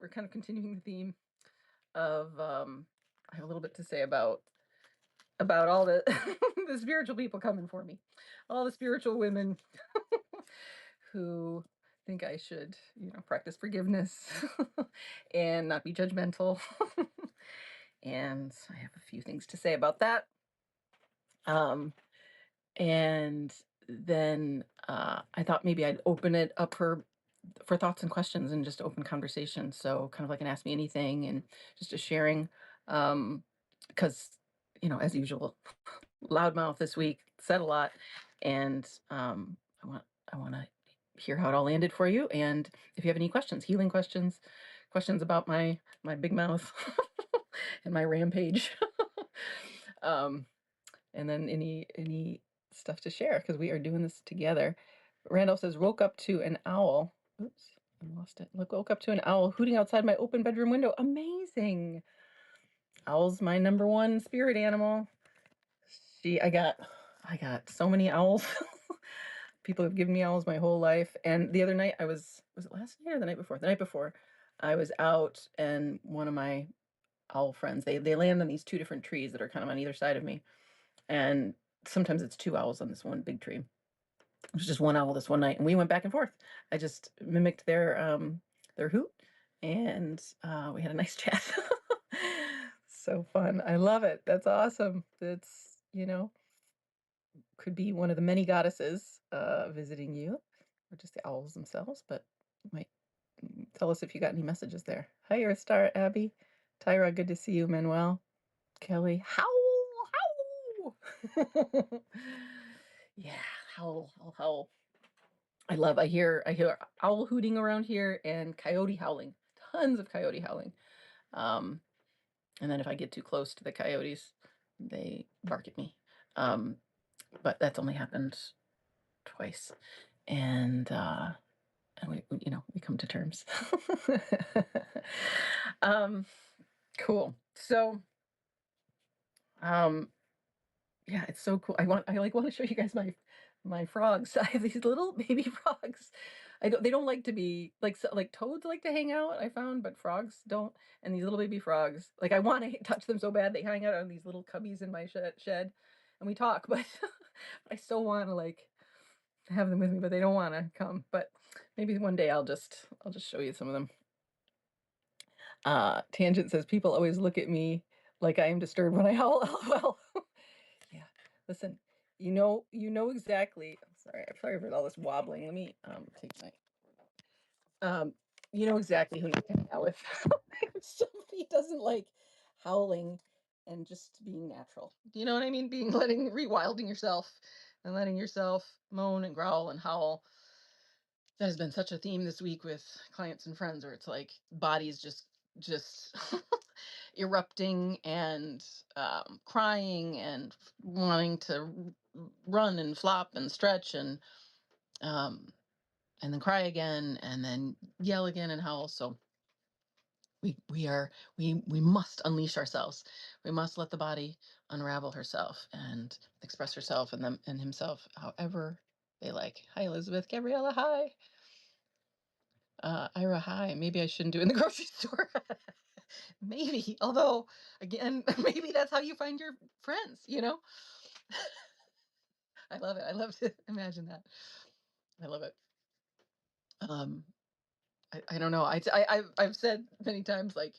we're kind of continuing the theme of I have a little bit to say about all the the spiritual people coming for me, all the spiritual women who think I should, practice forgiveness and not be judgmental. And I have a few things to say about that. Um, and then I thought maybe I'd open it up for thoughts and questions and just open conversation. So kind of like an ask me anything and just a sharing. Because as usual, loudmouth this week, said a lot, and I want to hear how it all landed for you. And if you have any questions, healing questions, questions about my big mouth and my rampage, um, and then any stuff to share because we are doing this together. Randolph says, woke up to an owl. Oops, I lost it. Look, woke up to an owl hooting outside my open bedroom window. Amazing. Owl's my number one spirit animal. I got so many owls. People have given me owls my whole life. And the other night was it last night or the night before? The night before, I was out and one of my owl friends, they land on these two different trees that are kind of on either side of me. And sometimes it's two owls on this one big tree. It was just one owl this one night, and we went back and forth. I just mimicked their hoot, and we had a nice chat. So fun. I love it. That's awesome. That's, could be one of the many goddesses visiting you, or just the owls themselves, but you might tell us if you got any messages there. Hi, Earth Star, Abby. Tyra, good to see you. Manuel. Kelly, howl, howl. Yeah, howl, howl, howl. I hear owl hooting around here and coyote howling. Tons of coyote howling. And then if I get too close to the coyotes, they bark at me. But that's only happened twice. And we come to terms. Cool. So yeah, it's so cool. I want to show you guys my frogs. I have these little baby frogs. They don't like to be like toads like to hang out, I found, but frogs don't. And these little baby frogs, like I want to touch them so bad. They hang out on these little cubbies in my shed and we talk, but I so want to like have them with me, but they don't want to come. But maybe one day I'll just show you some of them. Tangent says people always look at me like I am disturbed when I howl. LOL. Yeah. Listen, you know exactly. I'm sorry for all this wobbling. Let me take my you know exactly who you hang out with. Somebody doesn't like howling and just being natural. Do you know what I mean? Rewilding yourself and letting yourself moan and growl and howl. That has been such a theme this week with clients and friends where it's like bodies just erupting and crying and wanting to run and flop and stretch and then cry again and then yell again and howl. So we must unleash ourselves. We must let the body unravel herself and express herself and them and himself however they like. Hi, Elizabeth. Gabriella, hi. Ira, hi. Maybe I shouldn't do it in the grocery store. Maybe, although again, maybe that's how you find your friends, I love it. I love to imagine that. I love it. I don't know. I've said many times, like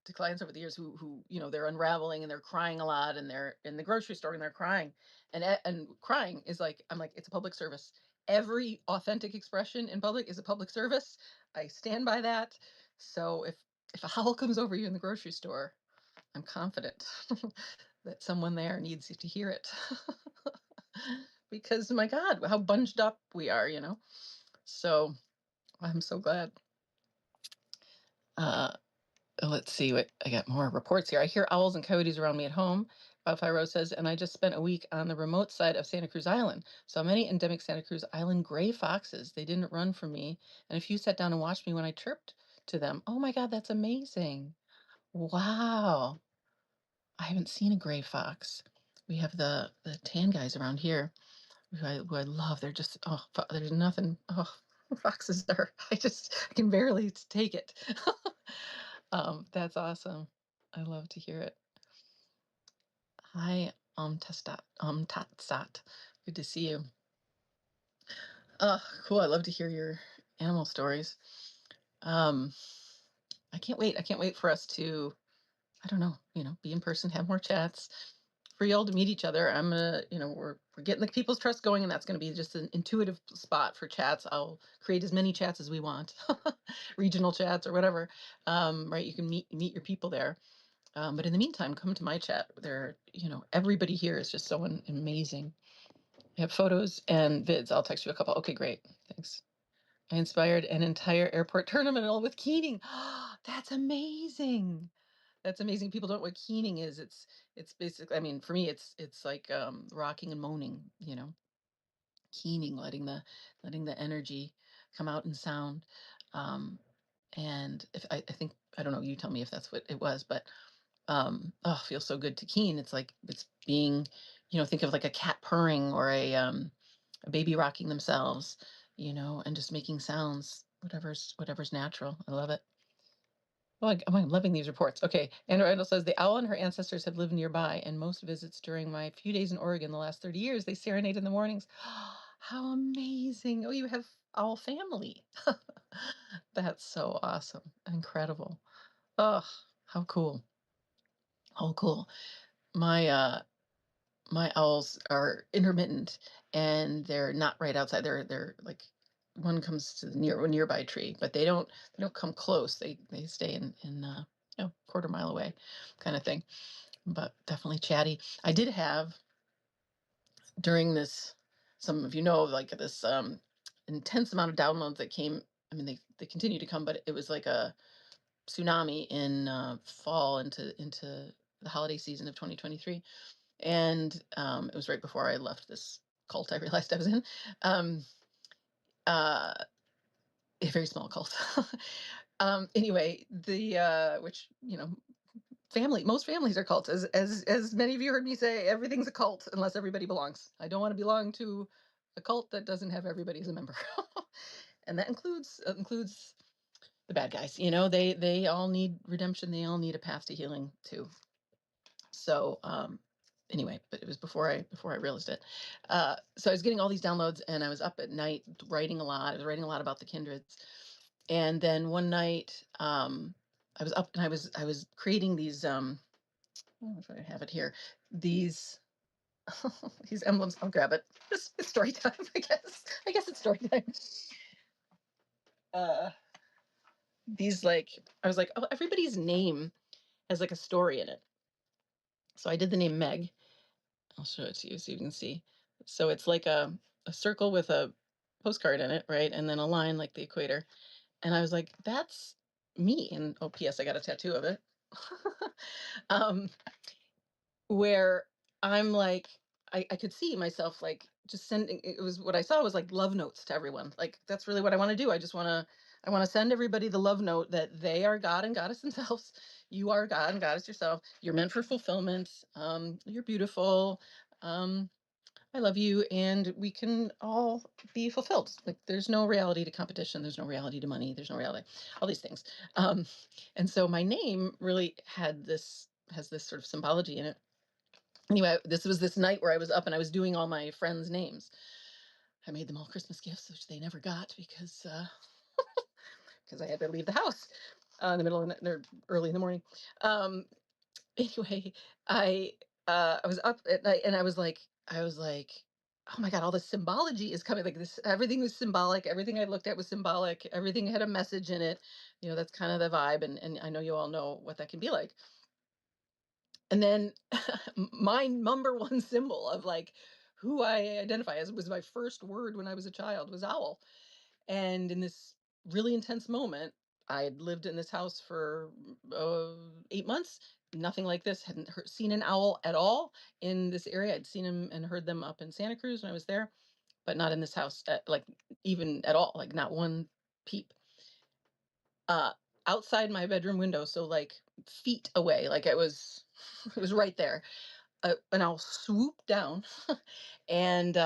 to clients over the years who they're unraveling and they're crying a lot and they're in the grocery store and they're crying and crying is like, I'm like, it's a public service. Every authentic expression in public is a public service. I stand by that. So if a howl comes over you in the grocery store, I'm confident that someone there needs to hear it. Because my God, how bunged up we are, So I'm so glad. Let's see what I got more reports here. I hear owls and coyotes around me at home. Wildfire Rose says, and I just spent a week on the remote side of Santa Cruz Island. Saw many endemic Santa Cruz Island gray foxes. They didn't run from me, and a few sat down and watched me when I chirped to them. Oh my God, that's amazing. Wow. I haven't seen a gray fox. We have the tan guys around here who I love. They're just, there's nothing. Oh, Foxes are, I can barely take it. That's awesome. I love to hear it. Hi, Tatsat. Good to see you. Cool. I love to hear your animal stories. Um, I can't wait. I can't wait for us to, I don't know, be in person, have more chats, for y'all to meet each other. I'm gonna, we're getting the people's trust going, and that's gonna be just an intuitive spot for chats. I'll create as many chats as we want, regional chats or whatever. Right? You can meet your people there. But in the meantime, come to my chat. There, everybody here is just so amazing. I have photos and vids. I'll text you a couple. Okay, great. Thanks. I inspired an entire airport tournament all with keening. That's amazing. That's amazing. People don't know what keening is. It's basically, I mean, for me, it's like rocking and moaning. Keening, letting the energy come out in sound. And if I think, I don't know, you tell me if that's what it was, but oh, feels so good to keen. It's like it's being, think of like a cat purring or a baby rocking themselves, and just making sounds, whatever's natural. I love it. I'm loving these reports. Okay. Andrew Idle says the owl and her ancestors have lived nearby, and most visits during my few days in Oregon the last 30 years, they serenade in the mornings. How amazing. Oh, you have owl family. That's so awesome. Incredible. Oh, how cool. How cool. My my owls are intermittent, and they're not right outside. They're like, one comes to the nearby tree, but they don't come close. They stay in quarter mile away, kind of thing. But definitely chatty. I did have, during this, some of like this intense amount of downloads that came. I mean, they continue to come, but it was like a tsunami in fall into the holiday season of 2023. And it was right before I left this cult I realized I was in. Um, uh, a very small cult. Anyway, the which, most families are cults. As many of you heard me say, everything's a cult unless everybody belongs. I don't want to belong to a cult that doesn't have everybody as a member. And that includes the bad guys. They all need redemption. They all need a path to healing too. So anyway, but it was before I realized it. So I was getting all these downloads, and I was up at night writing a lot. I was writing a lot about the kindreds. And then one night, I was up, and I was creating these oh, if I have it here, these these emblems. I'll grab it. It's story time, I guess. I guess it's story time. Uh these, like, I was like, oh, everybody's name has like a story in it. So I did the name Meg. I'll show it to you so you can see. So it's like a circle with a postcard in it, right? And then a line like the equator. And I was like, that's me. And oh, P.S. I got a tattoo of it. um, where I'm like, I could see myself like just sending, it was, what I saw was like love notes to everyone. Like, that's really what I want to do. I want to send everybody the love note that they are God and Goddess themselves. You are God and Goddess yourself. You're meant for fulfillment. You're beautiful. Um, I love you, and we can all be fulfilled. Like, there's no reality to competition. There's no reality to money. There's no reality, all these things. And so my name really has this sort of symbology in it. Anyway, this was this night where I was up and I was doing all my friends' names. I made them all Christmas gifts, which they never got because I had to leave the house in the middle of the, or early in the morning. Um, anyway, I I was up at night, and I was like, oh my god, all this symbology is coming. Like, this, everything was symbolic. Everything I looked at was symbolic. Everything had a message in it. That's kind of the vibe, and I know you all know what that can be like. And then my number one symbol of like who I identify as, was my first word when I was a child, was owl. And in this really intense moment, I had lived in this house for 8 months. Nothing like this. Hadn't seen an owl at all in this area. I'd seen them and heard them up in Santa Cruz when I was there, but not in this house, like, even at all, like not one peep. Uh, Outside my bedroom window, so like feet away, like it was, it was right there. And I'll swoop down, and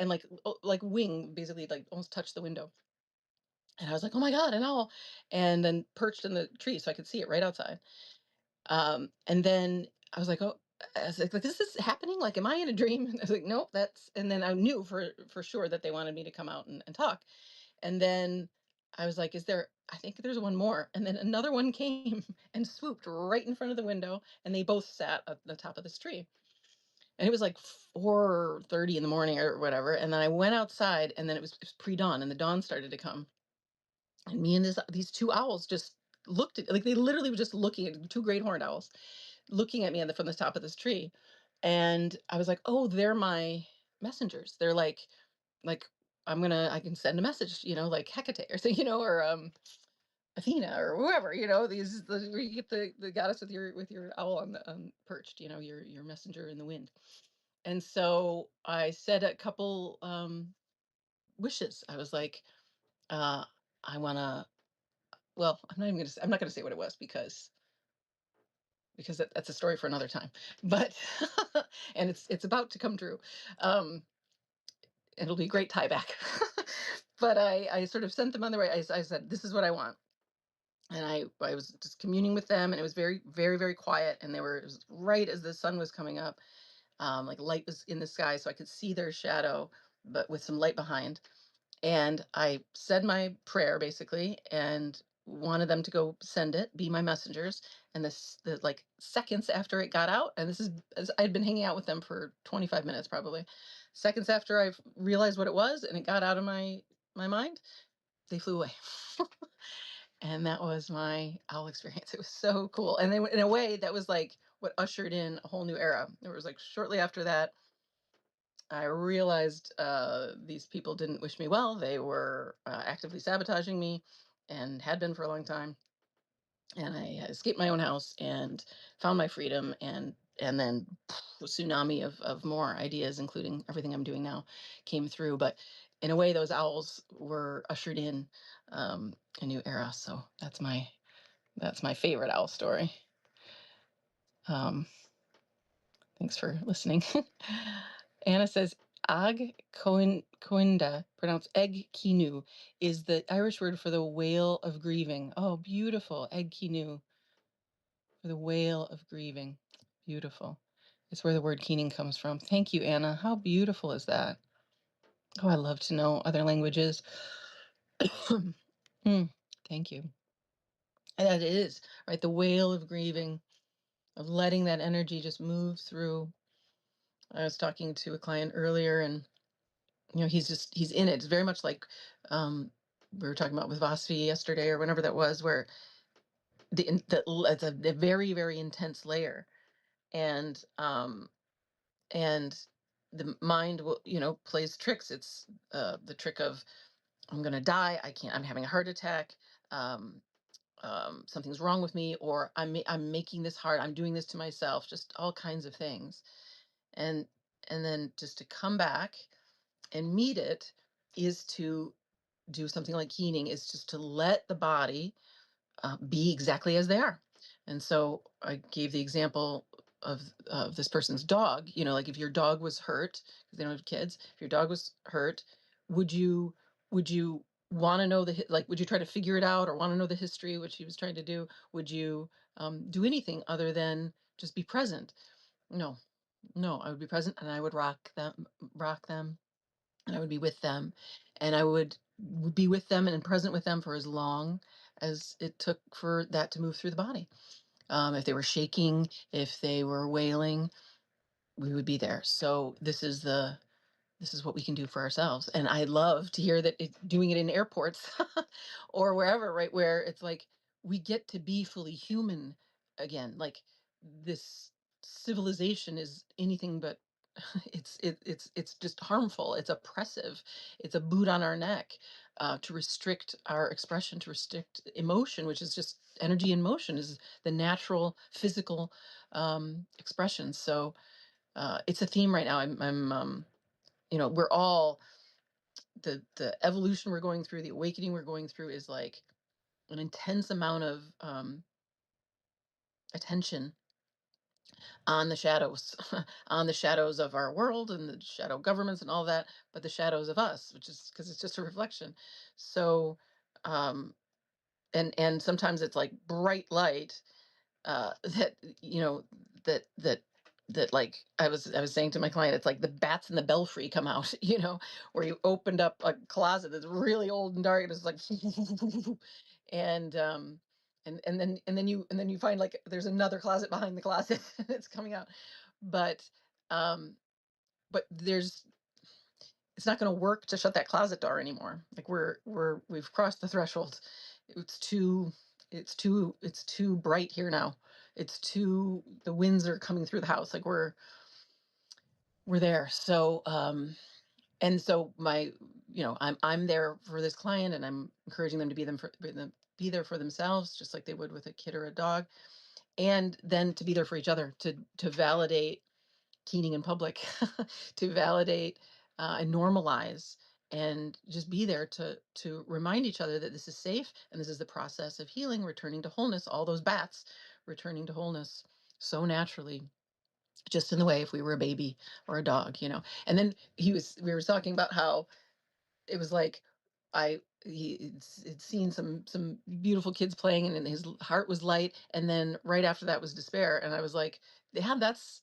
like, like wing, basically, like almost touch the window. And I was like, "Oh my god, an owl!" And then perched in the tree so I could see it right outside. And then I was like, "Oh," I was like, "This is happening? Like, am I in a dream?" And I was like, "Nope, that's." And then I knew for sure that they wanted me to come out and talk. And then I was like, "Is there? I think there's one more." And then another one came and swooped right in front of the window, and they both sat at the top of this tree. And it was like 4:30 in the morning or whatever. And then I went outside, and then it was pre-dawn, and the dawn started to come. And me and these two owls just looked at, like, they literally were just looking at, two great horned owls looking at me from the top of this tree. And I was like, "Oh, they're my messengers. They're like I can send a message, like Hecate or so, or Athena or whoever, where you get the goddess with your owl on the perched, your messenger in the wind." And so I said a couple wishes. I was like, uh, I wanna, well, I'm not gonna say what it was, because that's a story for another time. But and it's about to come true. Um, it'll be a great tie back. But I sort of sent them on the way. I said, "This is what I want." And I was just communing with them, and it was very, very, very quiet. And it was right as the sun was coming up. Like, light was in the sky, so I could see their shadow, but with some light behind. And I said my prayer basically, and wanted them to go send it, be my messengers. And the like seconds after it got out, and this is, as I'd been hanging out with them for 25 minutes probably. Seconds after I realized what it was and it got out of my mind, they flew away. And that was my owl experience. It was so cool. And then in a way that was like what ushered in a whole new era. It was like shortly after that I realized these people didn't wish me well. They were actively sabotaging me, and had been for a long time. And I escaped my own house and found my freedom, and then a tsunami of more ideas, including everything I'm doing now, came through. But in a way, those owls were ushered in a new era. So that's my favorite owl story. Um, Thanks for listening. Anna says, Ag Coinda, pronounced Egg Kinu, is the Irish word for the whale of grieving. Oh, beautiful. Egg Kinu, for the whale of grieving. Beautiful. It's where the word keening comes from. Thank you, Anna. How beautiful is that? Oh, I love to know other languages. Thank you. And that it is, right? The whale of grieving, of letting that energy just move through. I was talking to a client earlier, and he's in it. It's very much like we were talking about with Vasvi yesterday or whenever that was, where it's a very, very intense layer. And um and the mind will, plays tricks. It's the trick of, I'm going to die, I'm having a heart attack, um something's wrong with me, or I'm making this hard, I'm doing this to myself, just all kinds of things. And and then just to come back and meet it is to do something like keening, is just to let the body be exactly as they are. And so I gave the example of this person's dog. Like, if your dog was hurt, because they don't have kids, if your dog was hurt, would you would you want to know like, would you try to figure it out, or want to know the history, which he was trying to do? Would you do anything other than just be present? No, no, I would be present, and I would rock them, and I would be with them, and I would be with them and present with them for as long as it took for that to move through the body. If they were shaking, if they were wailing, we would be there. So this is what we can do for ourselves. And I love to hear that it's doing it in airports or wherever, right? Where it's like we get to be fully human again. Like, this civilization is anything but it's just harmful. It's oppressive. It's a boot on our neck, to restrict our expression, to restrict emotion, which is just energy in motion, is the natural physical expression. So it's a theme right now. We're all, the evolution we're going through, the awakening we're going through, is like an intense amount of attention on the shadows, on the shadows of our world and the shadow governments and all that, but the shadows of us, which is because it's just a reflection. So um, and sometimes it's like bright light, that that like I was saying to my client, it's like the bats in the belfry come out, where you opened up a closet that's really old and dark, and it's like, and and then you find like there's another closet behind the closet, and it's coming out, but um, but it's not going to work to shut that closet door anymore. Like we've crossed the threshold. It's too it's too bright here now. The winds are coming through the house. Like we're there. So and so I'm there for this client, and I'm encouraging them to be there for themselves, just like they would with a kid or a dog, and then to be there for each other, to validate keening in public, to validate, and normalize, and just be there to remind each other that this is safe, and this is the process of healing, returning to wholeness. All those bats returning to wholeness so naturally, just in the way if we were a baby or a dog. And then we were talking about how it was like he'd seen some beautiful kids playing, and his heart was light, and then right after that was despair, and I was like, yeah, that's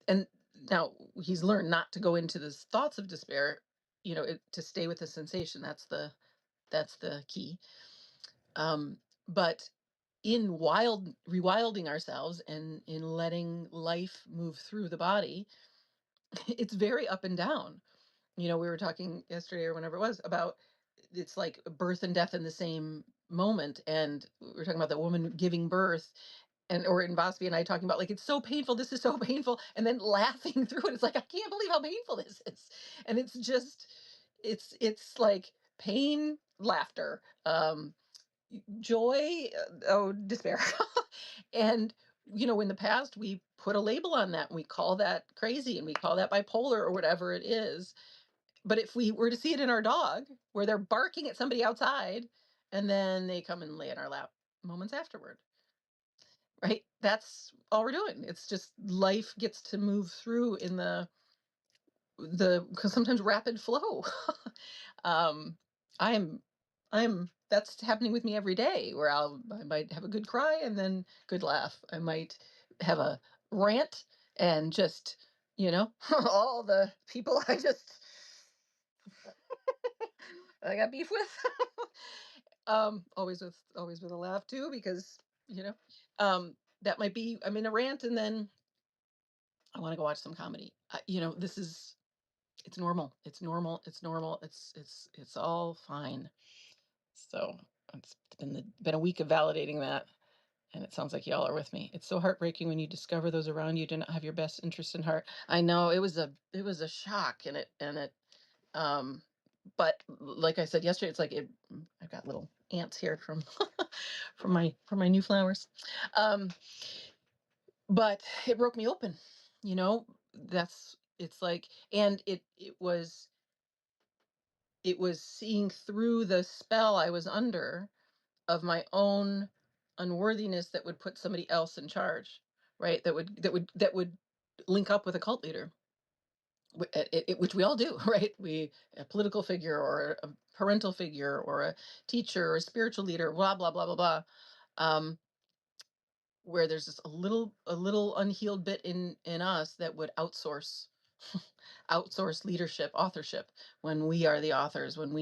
and now he's learned not to go into these thoughts of despair, to stay with the sensation. That's the key. But in rewilding ourselves and in letting life move through the body, it's very up and down. We were talking yesterday or whenever it was about, it's like birth and death in the same moment, and we were talking about the woman giving birth, or in Vosby and I talking about, like, it's so painful, this is so painful, and then laughing through it. It's like, I can't believe how painful this is. And it's like pain, laughter, joy, oh, despair. And in the past we put a label on that, and we call that crazy, and we call that bipolar, or whatever it is. But if we were to see it in our dog, where they're barking at somebody outside, and then they come and lay in our lap moments afterward, right? That's all we're doing. It's just life gets to move through in because sometimes rapid flow. um i'm that's happening with me every day, where I might have a good cry, and then good laugh. I might have a rant, and just all the people I got beef with. Always with a laugh too, because you know that might be, I'm in a rant, and then I want to go watch some comedy. It's normal. It's normal. It's normal. It's all fine. So it's been a week of validating that, and it sounds like y'all are with me. It's so heartbreaking when you discover those around you do not have your best interest in heart. I know it was a shock, and it um but like I said yesterday, it's like I've got little ants here from from my new flowers. Um but it broke me open. That's it's like, and it was seeing through the spell I was under, of my own unworthiness, that would put somebody else in charge, right? That would link up with a cult leader, which we all do, right? A political figure, or a parental figure, or a teacher, or a spiritual leader, blah blah blah blah blah. Um, where there's just a little unhealed bit in us that would outsource leadership, authorship, when we are the authors, when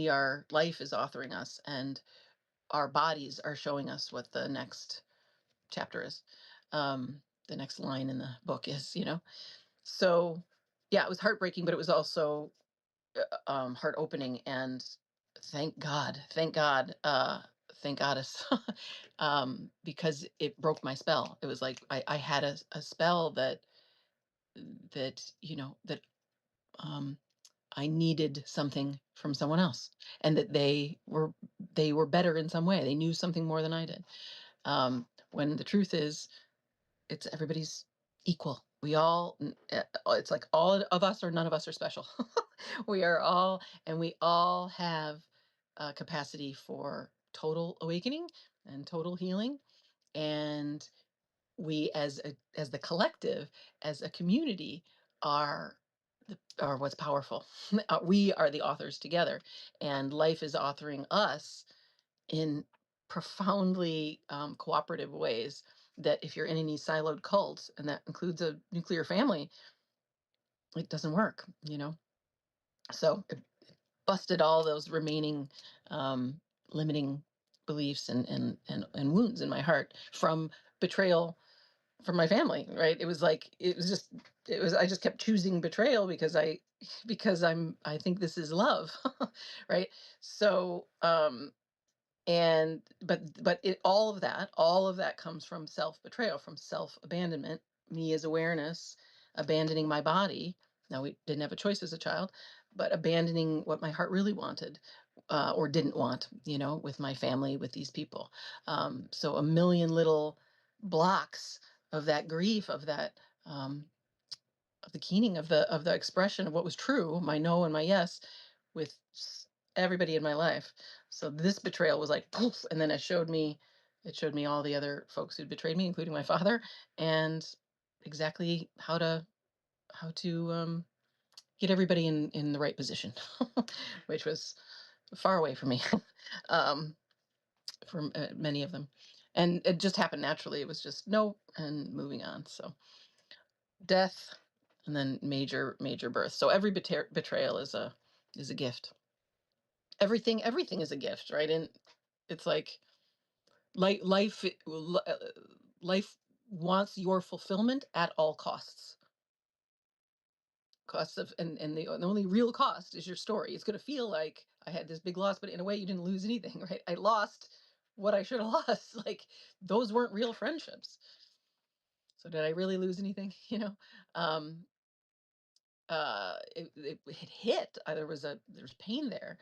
life is authoring us, and our bodies are showing us what the next chapter is, the next line in the book is. So yeah, it was heartbreaking, but it was also heart opening, and thank goddess, because it broke my spell. It was like I had a spell that um, I needed something from someone else, and that they were better in some way. They knew something more than I did. When the truth is, it's everybody's equal. It's like all of us, or none of us, are special. We are all, and we all have capacity for total awakening and total healing. And we, as the collective, as a community, are are what's powerful. We are the authors together, and life is authoring us in profoundly cooperative ways, that if you're in any siloed cult, and that includes a nuclear family, it doesn't work, So it busted all those remaining um, limiting beliefs and wounds in my heart from betrayal from my family, right? It was like, I just kept choosing betrayal because I think this is love, right? So and but it all of that comes from self betrayal, from self abandonment, me as awareness, abandoning my body. Now, we didn't have a choice as a child, but abandoning what my heart really wanted, or didn't want, with my family, with these people. So a million little blocks of that grief, of the keening of the expression of what was true, my no and my yes, with everybody in my life. So this betrayal was like poof, and then it showed me all the other folks who'd betrayed me, including my father, and exactly how to get everybody in the right position, which was far away from me, um, from many of them, and it just happened naturally. It was just no and moving on. So death, and then major birth. So every betrayal is a gift. Everything is a gift, right? And it's like life wants your fulfillment at all costs. Costs of and the only real cost is your story. It's going to feel like I had this big loss, but in a way you didn't lose anything, right? I lost what I should have lost. Like, those weren't real friendships. So did I really lose anything? Um, it had hit. There's pain there,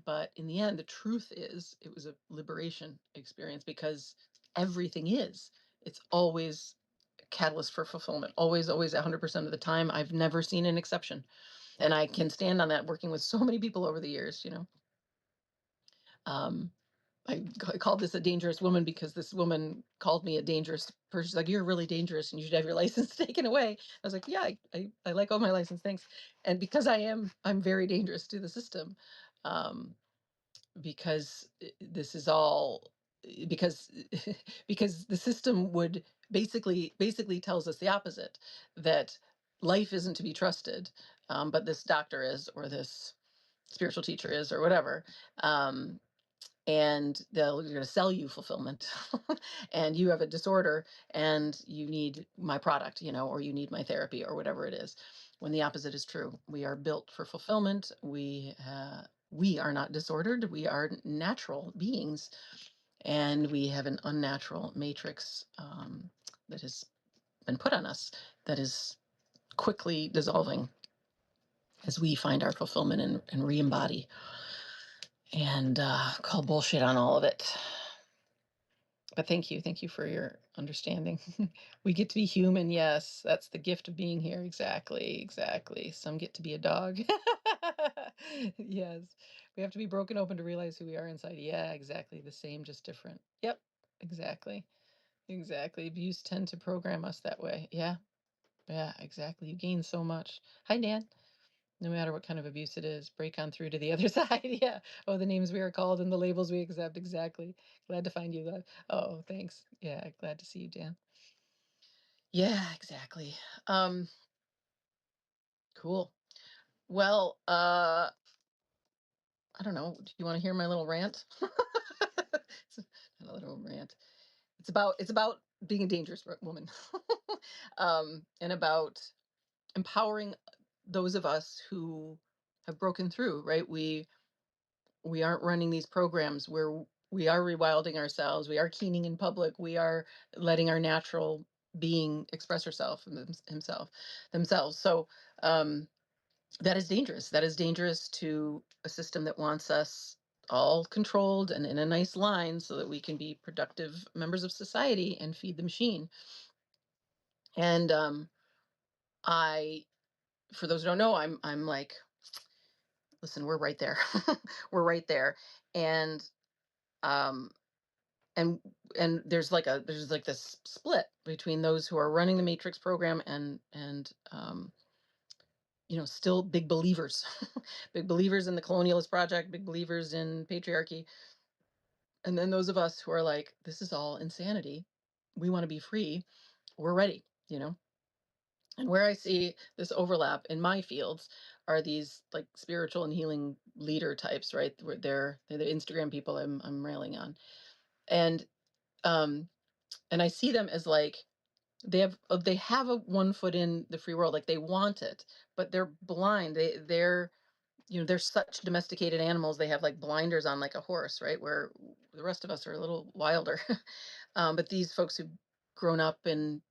but in the end, the truth is, it was a liberation experience, because everything is. It's always a catalyst for fulfillment. Always, 100% of the time. I've never seen an exception, and I can stand on that, working with so many people over the years. Um, I called this a dangerous woman because this woman called me a dangerous person. She's like, "You're really dangerous and you should have your license taken away." I was like, "Yeah, I like all my license, thanks." And because I'm very dangerous to the system, um, because this is all because because the system would basically tells us the opposite, that life isn't to be trusted, but this doctor is, or this spiritual teacher is, or whatever. And they're going to sell you fulfillment, and you have a disorder and you need my product, or you need my therapy, or whatever it is, when the opposite is true. We are built for fulfillment. We are not disordered. We are natural beings, and we have an unnatural matrix, that has been put on us, that is quickly dissolving as we find our fulfillment and re-embody, and call bullshit on all of it. But thank you for your understanding. We get to be human, yes. That's the gift of being here. Exactly. Some get to be a dog. Yes. We have to be broken open to realize who we are inside. Yeah, exactly. The same, just different. Yep. Exactly. Abuse tend to program us that way. Yeah. Yeah, exactly. You gain so much. Hi, Dan. No matter what kind of abuse it is, break on through to the other side. Yeah. Oh, the names we are called and the labels we accept. Exactly. Glad to find you. Oh, thanks. Yeah, glad to see you, Dan. Yeah, exactly. Cool. Well, I don't know. Do you want to hear my little rant? It's a little rant. It's about being a dangerous woman, and about empowering those of us who have broken through. Right? We aren't running these programs where we are rewilding ourselves, we are keening in public, we are letting our natural being express herself and themselves. So that is dangerous. That is dangerous to a system that wants us all controlled and in a nice line so that we can be productive members of society and feed the machine. And I for those who don't know, I'm like, listen, we're right there. We're right there. And um and there's like this split between those who are running the matrix program and still big believers, big believers in the colonialist project, big believers in patriarchy, And then those of us who are like, this is all insanity, we want to be free, we're ready, you know? And where I see this overlap in my fields are these like spiritual and healing leader types, right? Where they're the Instagram people I'm railing on. And um and I see them as like they have a one foot in the free world, like they want it, but they're blind. They're they're such domesticated animals. They have like blinders on, like a horse, right? Where the rest of us are a little wilder. But these folks who've grown up in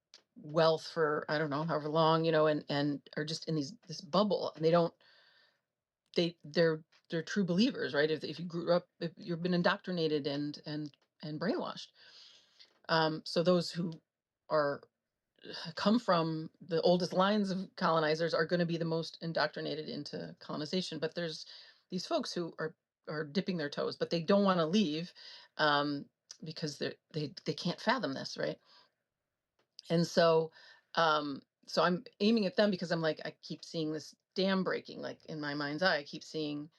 wealth for I don't know however long, and are just in this bubble, and they're true believers, right? If you grew up, if you've been indoctrinated and brainwashed. So those who are come from the oldest lines of colonizers are going to be the most indoctrinated into colonization. But there's these folks who are dipping their toes, but they don't want to leave, um, because they can't fathom this, right? And so I'm aiming at them because I'm like, I keep seeing this dam breaking, like in my mind's eye. I keep seeing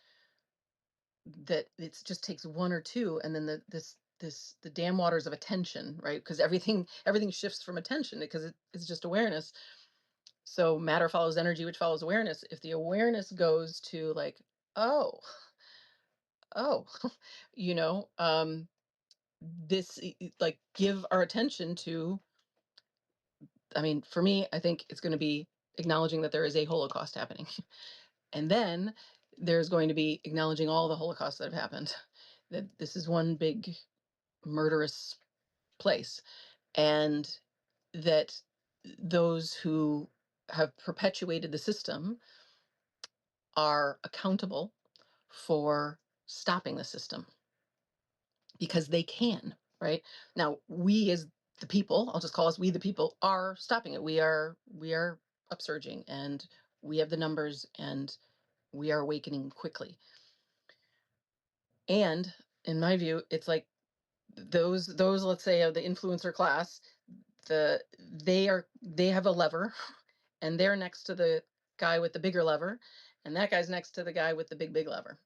that it just takes one or two, and then the dam waters of attention, right? Because everything shifts from attention because it's just awareness. So matter follows energy, which follows awareness. If the awareness goes to like, oh, oh, you know, like give our attention to, I mean, for me, I think it's going to be acknowledging that there is a Holocaust happening. And then there's going to be acknowledging all the Holocausts that have happened, that this is one big murderous place. And that those who have perpetuated the system are accountable for stopping the system because they can, right? Now, we as the people, I'll just call us we the people, are stopping it. We are upsurging, and we have the numbers, and we are awakening quickly. And in my view, it's like those let's say of the influencer class, they have a lever, and they're next to the guy with the bigger lever, and that guy's next to the guy with the big lever.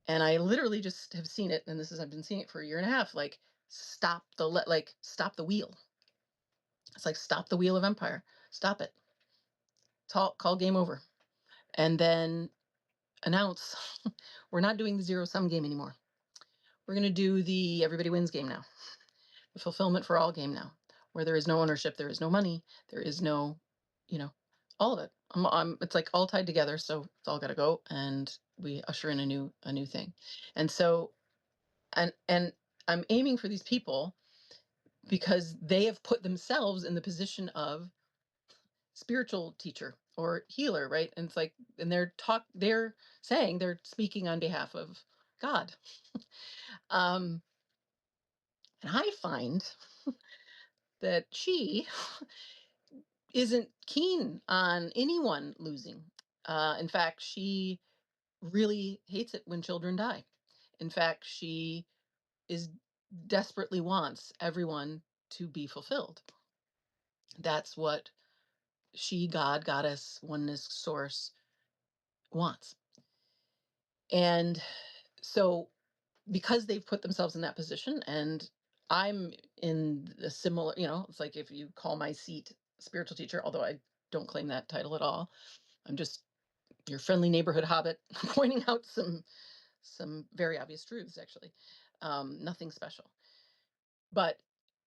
And I literally just have seen it, and I've been seeing it for a year and a half. Like stop the wheel. It's like stop the wheel of empire. Stop it. Call game over, and then announce we're not doing the zero sum game anymore. We're going to do the everybody wins game now, the fulfillment for all game now, where there is no ownership, there is no money, there is no, you know, all of it. It's like all tied together, so it's all got to go, and we usher in a new thing. And so, and I'm aiming for these people because they have put themselves in the position of spiritual teacher or healer, right? And it's like, and they're saying they're speaking on behalf of God. um and I find that she isn't keen on anyone losing. In fact, she really hates it when children die. In fact, she is desperately wants everyone to be fulfilled. That's what she, God, goddess, oneness, source wants. And so, because they've put themselves in that position, and I'm in a similar, it's like if you call my seat spiritual teacher, although I don't claim that title at all. I'm just your friendly neighborhood hobbit pointing out some very obvious truths, actually. Nothing special. But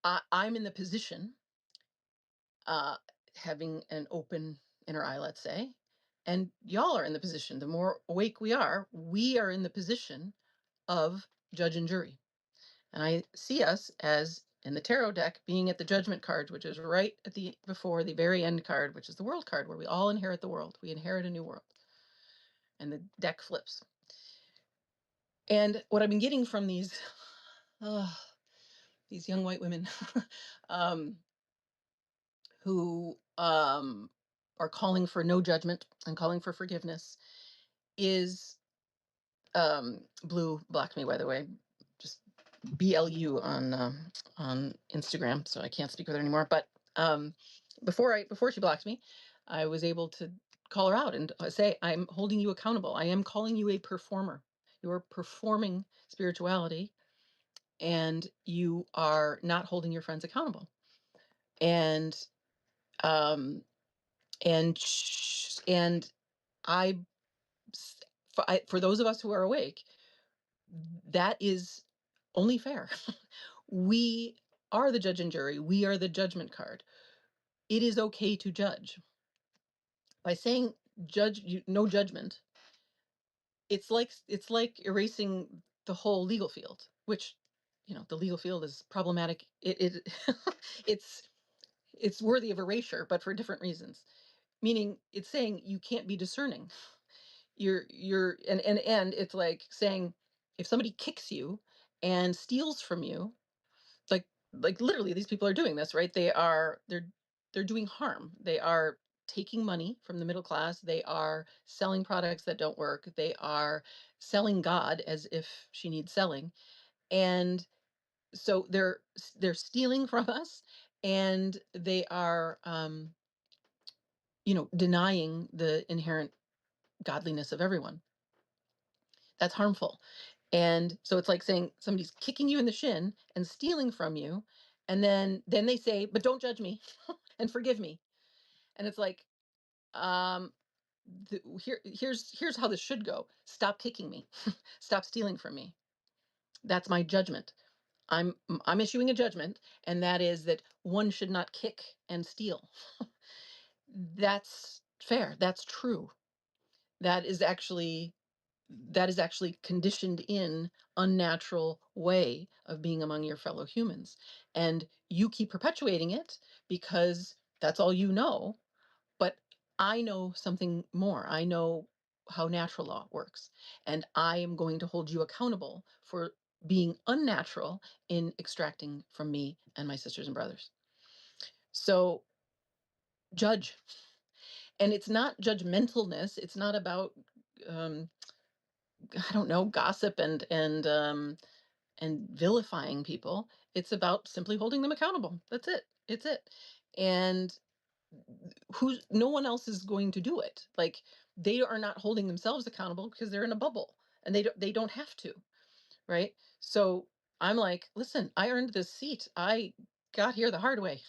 I'm in the position, uh, having an open inner eye, let's say, and y'all are in the position. The more awake we are in the position of judge and jury. And I see us as in the tarot deck being at the judgment card, which is right at before the very end card, which is the world card, where we all inherit the world. We inherit a new world. And the deck flips. And what I've been getting from these young white women um, who are calling for no judgment and calling for forgiveness is Blue blocked me, by the way, just BLU on Instagram, so I can't speak with her anymore. But before she blocked me, I was able to call her out and say, I'm holding you accountable. I am calling you a performer. You're performing spirituality and you are not holding your friends accountable. And um and and I, for those of us who are awake, that is only fair. We are the judge and jury. We are the judgment card. It is okay to judge. By saying judge, no judgment, it's like erasing the whole legal field, which, the legal field is problematic. It it's it's worthy of erasure, but for different reasons. Meaning, it's saying you can't be discerning. You're and it's like saying, if somebody kicks you and steals from you, like literally these people are doing this, right? They're doing harm. They are taking money from the middle class. They are selling products that don't work. They are selling God as if she needs selling. And so they're stealing from us, and they are denying the inherent godliness of everyone. That's harmful. And so it's like saying somebody's kicking you in the shin and stealing from you, and then they say, "But don't judge me and forgive me." And it's like, um here's how this should go. Stop kicking me. Stop stealing from me. That's my judgment. I'm issuing a judgment, and that is that one should not kick and steal. That's fair. That's true. That is actually conditioned in unnatural way of being among your fellow humans, and you keep perpetuating it because that's all you know. But I know something more. I know how natural law works, and I am going to hold you accountable for being unnatural in extracting from me and my sisters and brothers. So judge. And it's not judgmentalness. It's not about um I don't know, gossip and vilifying people. It's about simply holding them accountable. That's it. It's it. And who's no one else is going to do it. Like, they are not holding themselves accountable because they're in a bubble, and they don't have to, right? So I'm like, listen, I earned this seat. I got here the hard way,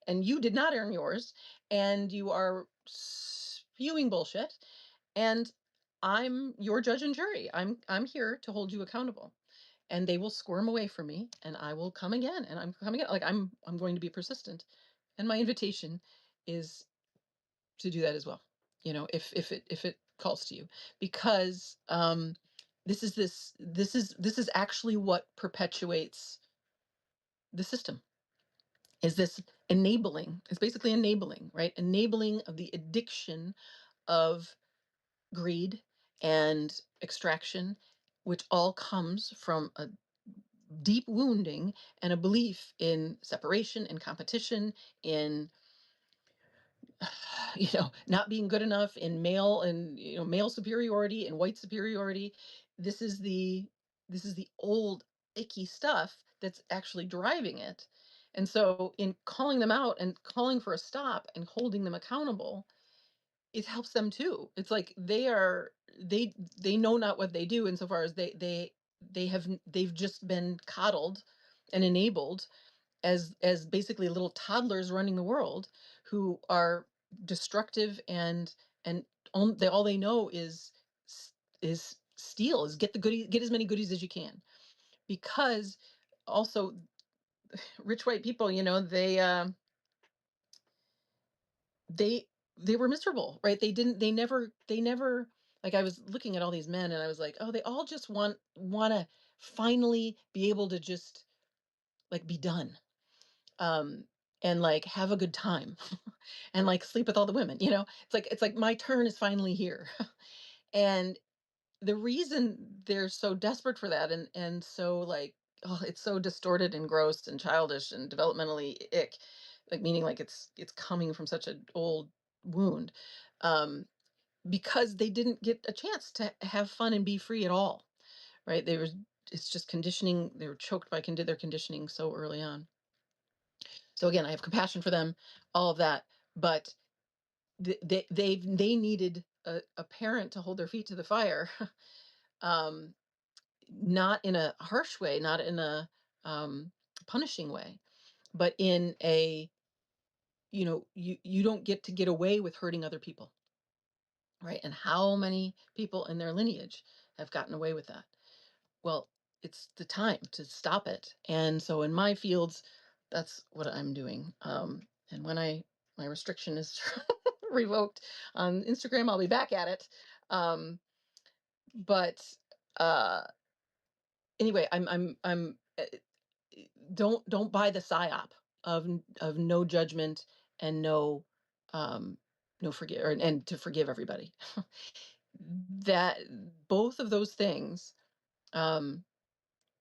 and you did not earn yours, and you are spewing bullshit, and I'm your judge and jury. I'm here to hold you accountable, and they will squirm away from me, and I will come again, and I'm coming again. Like, I'm going to be persistent, and my invitation is to do that as well. If it calls to you, because this is actually what perpetuates the system. Is this enabling? It's basically enabling, right? Enabling of the addiction of greed and extraction, which all comes from a deep wounding and a belief in separation and competition, in not being good enough, in male superiority and white superiority. This is the old icky stuff that's actually driving it. And so, in calling them out and calling for a stop and holding them accountable, it helps them too. It's like they know not what they do, insofar as they've just been coddled and enabled as basically little toddlers running the world, who are destructive, and all they know is steal, is get as many goodies as you can. Because also, rich white people, they they were miserable, right? They never, like, I was looking at all these men, and I was like, oh, they all just want to finally be able to just, like, be done, um and, like, have a good time, and, like, sleep with all the women. It's like my turn is finally here. And the reason they're so desperate for that, and so, like, oh, it's so distorted and gross and childish and developmentally ick, like, meaning, like, it's coming from such an old wound, um because they didn't get a chance to have fun and be free at all, right? It's just conditioning. They were choked by their conditioning so early on. So again, I have compassion for them, all of that, but they needed a parent to hold their feet to the fire, um, not in a harsh way, not in a um, punishing way, but in a, you don't get away with hurting other people, right? And how many people in their lineage have gotten away with that? Well, it's the time to stop it. And so in my fields, that's what I'm doing. And when my restriction is revoked on Instagram, I'll be back at it. Um, but uh, anyway, don't buy the psyop of no judgment and um, no forgive, and to forgive everybody. That both of those things, um,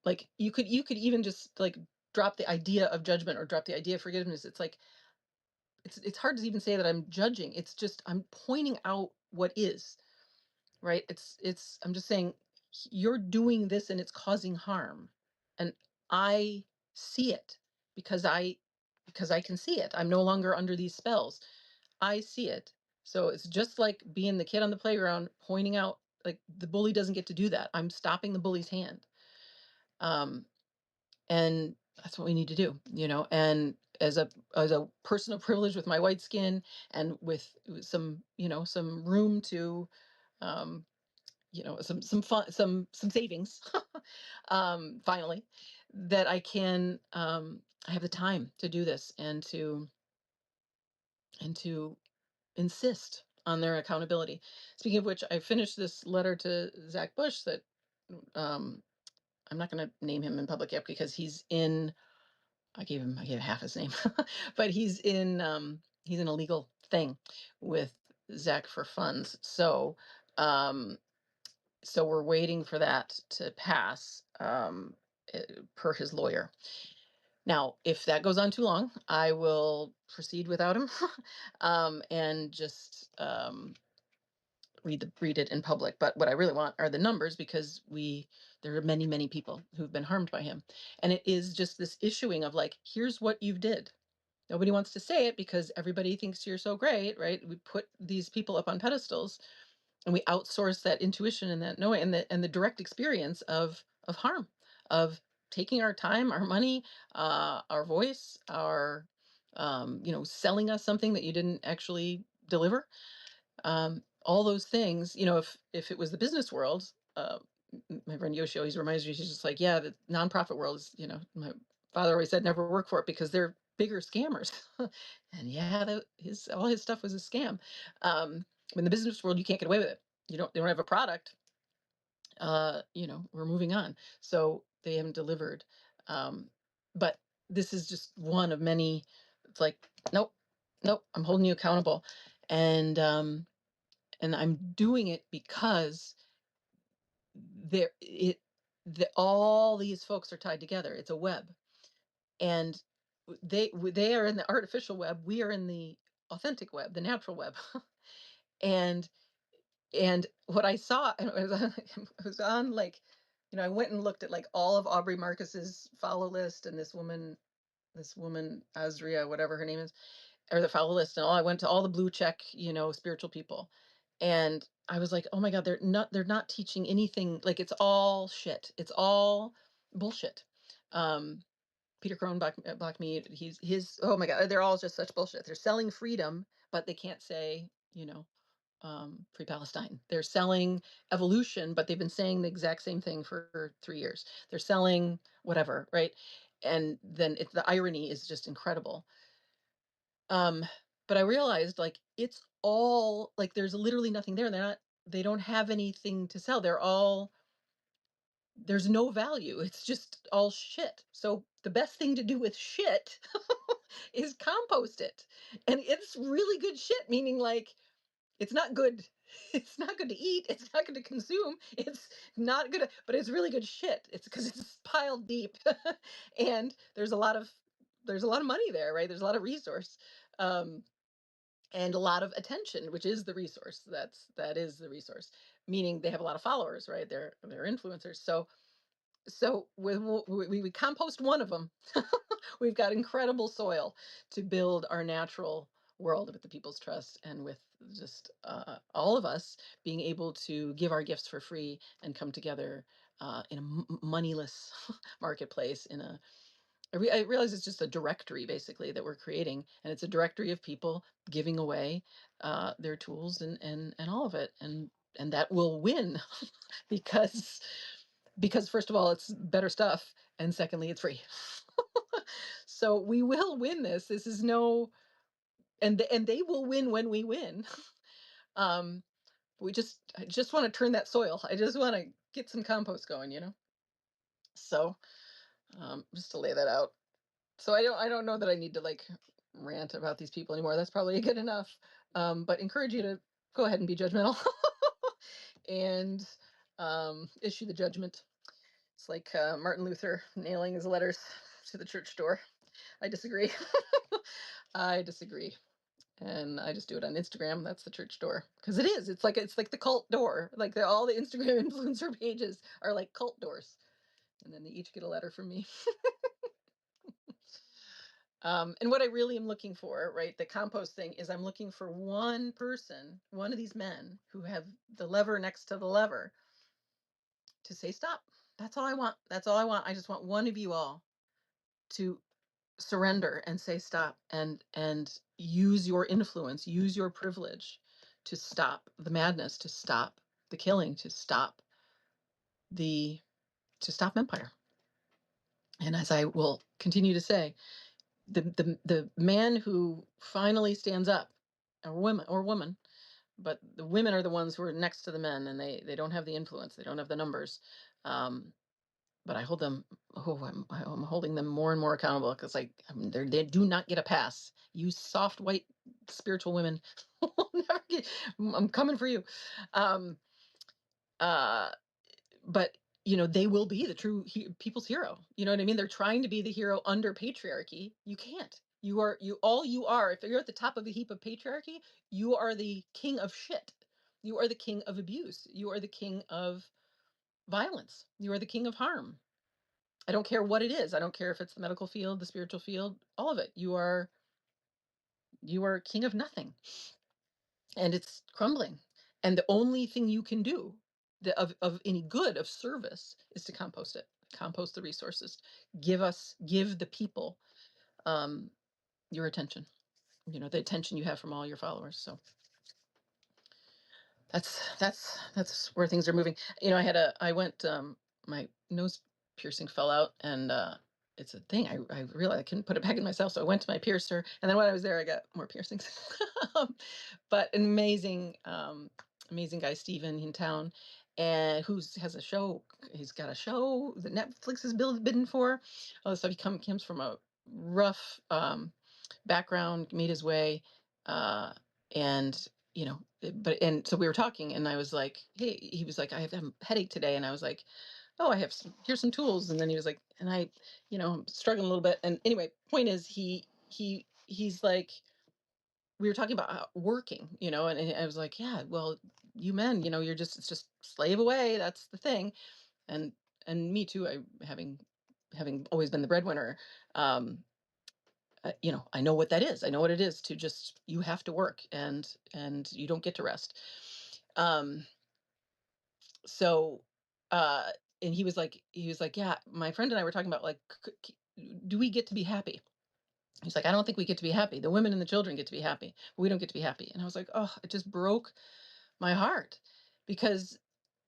like you could even just like drop the idea of judgment or drop the idea of forgiveness. It's like it's hard to even say that I'm judging. It's just I'm pointing out what is, right? It's I'm just saying you're doing this and it's causing harm. And I see it because I can see it. I'm no longer under these spells. I see it. So it's just like being the kid on the playground pointing out, like, the bully doesn't get to do that. I'm stopping the bully's hand. Um and that's what we need to do, and as a person of privilege with my white skin and with some, some room to, um some fun, some savings, finally, that I have the time to do this and to insist on their accountability. Speaking of which, I finished this letter to Zach Bush that, um I'm not going to name him in public yet because I gave half his name, but he's in a legal thing with Zach for funds. Um, so we're waiting for that to pass, per his lawyer. Now, if that goes on too long, I will proceed without him, and just read it in public. But what I really want are the numbers, because there are many, many people who've been harmed by him, and it is just this issuing of, like, here's what you've did. Nobody wants to say it because everybody thinks you're so great, right? We put these people up on pedestals and we outsource that intuition and that knowing and the direct experience of harm, of taking our time, our money, our voice, our selling us something that you didn't actually deliver. All those things, if it was the business world, my friend Yoshi always reminds me, she's just like, yeah, the nonprofit world is, my father always said, never work for it because they're bigger scammers. And yeah, all his stuff was a scam. In the business world, you can't get away with it. They don't have a product. We're moving on. So they haven't delivered. Um, but this is just one of many. It's like, nope, nope, I'm holding you accountable. And I'm doing it because there it all these folks are tied together. It's a web, and they are in the artificial web. We are in the authentic web, the natural web. and and what I saw, and it was on, like, I went and looked at, like, all of Aubrey Marcus's follow list, and this woman Azria, whatever her name is, or the follow list, and all. I went to all the blue check, spiritual people, and I was like, oh my god, they're not teaching anything. Like, it's all shit. It's all bullshit. Um, Peter Crone, Black Meat. Oh my god, they're all just such bullshit. They're selling freedom, but they can't say, free Palestine. They're selling evolution, but they've been saying the exact same thing for 3 years. They're selling whatever, right? And then the irony is just incredible. Um, but I realized, like, it's all, like, there's literally nothing there. They don't have anything to sell. There's no value. It's just all shit. So the best thing to do with shit is compost it. And it's really good shit, meaning, like, it's not good. It's not good to eat. It's not good to consume. It's not good, but it's really good shit. It's because it's piled deep, and there's a lot of money there, right? There's a lot of resource, um, and a lot of attention, which is the resource. That is the resource. Meaning they have a lot of followers, right? They're influencers. So we compost one of them. We've got incredible soil to build our natural world with the people's trust, and with just all of us being able to give our gifts for free and come together, in a moneyless marketplace. I realize it's just a directory basically that we're creating, and it's a directory of people giving away their tools and all of it, and that will win because first of all, it's better stuff, and secondly, it's free. So we will win this. This is no, and they will win when we win. um I just want to turn that soil. I just want to get some compost going, so just to lay that out. So I don't know that I need to like rant about these people anymore. That's probably good enough. But encourage you to go ahead and be judgmental and issue the judgment. It's like Martin Luther nailing his letters to the church door. I disagree. I disagree. And I just do it on Instagram. That's the church door, because it's like the cult door. Like all the Instagram influencer pages are like cult doors, and then they each get a letter from me. And what I really am looking for, right, the compost thing, is I'm looking for one person, one of these men who have the lever next to the lever, to say stop. That's all I want. That's all I want. I just want one of you all to surrender and say stop, and use your influence, use your privilege to stop the madness, to stop the killing, the to stop empire. And as I will continue to say, the man who finally stands up, or woman, but the women are the ones who are next to the men, and they don't have the influence, they don't have the numbers. But I hold them. Oh, I'm holding them more and more accountable, because like, they do not get a pass. You soft white spiritual women will never get. I'm coming for you. Um, uh, but they will be the true people's hero. You know what I mean? They're trying to be the hero under patriarchy. You can't. You are. If you're at the top of a heap of patriarchy, you are the king of shit. You are the king of abuse. You are the king of violence. You are the king of harm. I don't care what it is. I don't care if it's the medical field, the spiritual field, all of it. You are king of nothing, and it's crumbling. And the only thing you can do of any good, of service, is to compost it, compost the resources, give the people um, your attention, the attention you have from all your followers. So that's where things are moving. I went, my nose piercing fell out, and it's a thing. I realized I couldn't put it back in myself, so I went to my piercer, and then when I was there, I got more piercings. But an amazing guy, Steven, in town, and has a show. He's got a show that Netflix is bidding for. All this stuff. He comes from a rough background, made his way, and and so we were talking, and I was like, hey, he was like, I have a headache today, and I was like, oh, here's some tools. And then he was like, and I'm struggling a little bit. And anyway, point is, he's like, we were talking about working, and I was like, yeah, well, you men, it's just slave away. That's the thing. And me too. Having always been the breadwinner, um, I know what that is. I know what it is to just, you have to work, and you don't get to rest. Um, so, uh, and he was like, yeah, my friend and I were talking about, like, do we get to be happy? He's like, I don't think we get to be happy. The women and the children get to be happy, but we don't get to be happy. And I was like, oh, it just broke my heart, because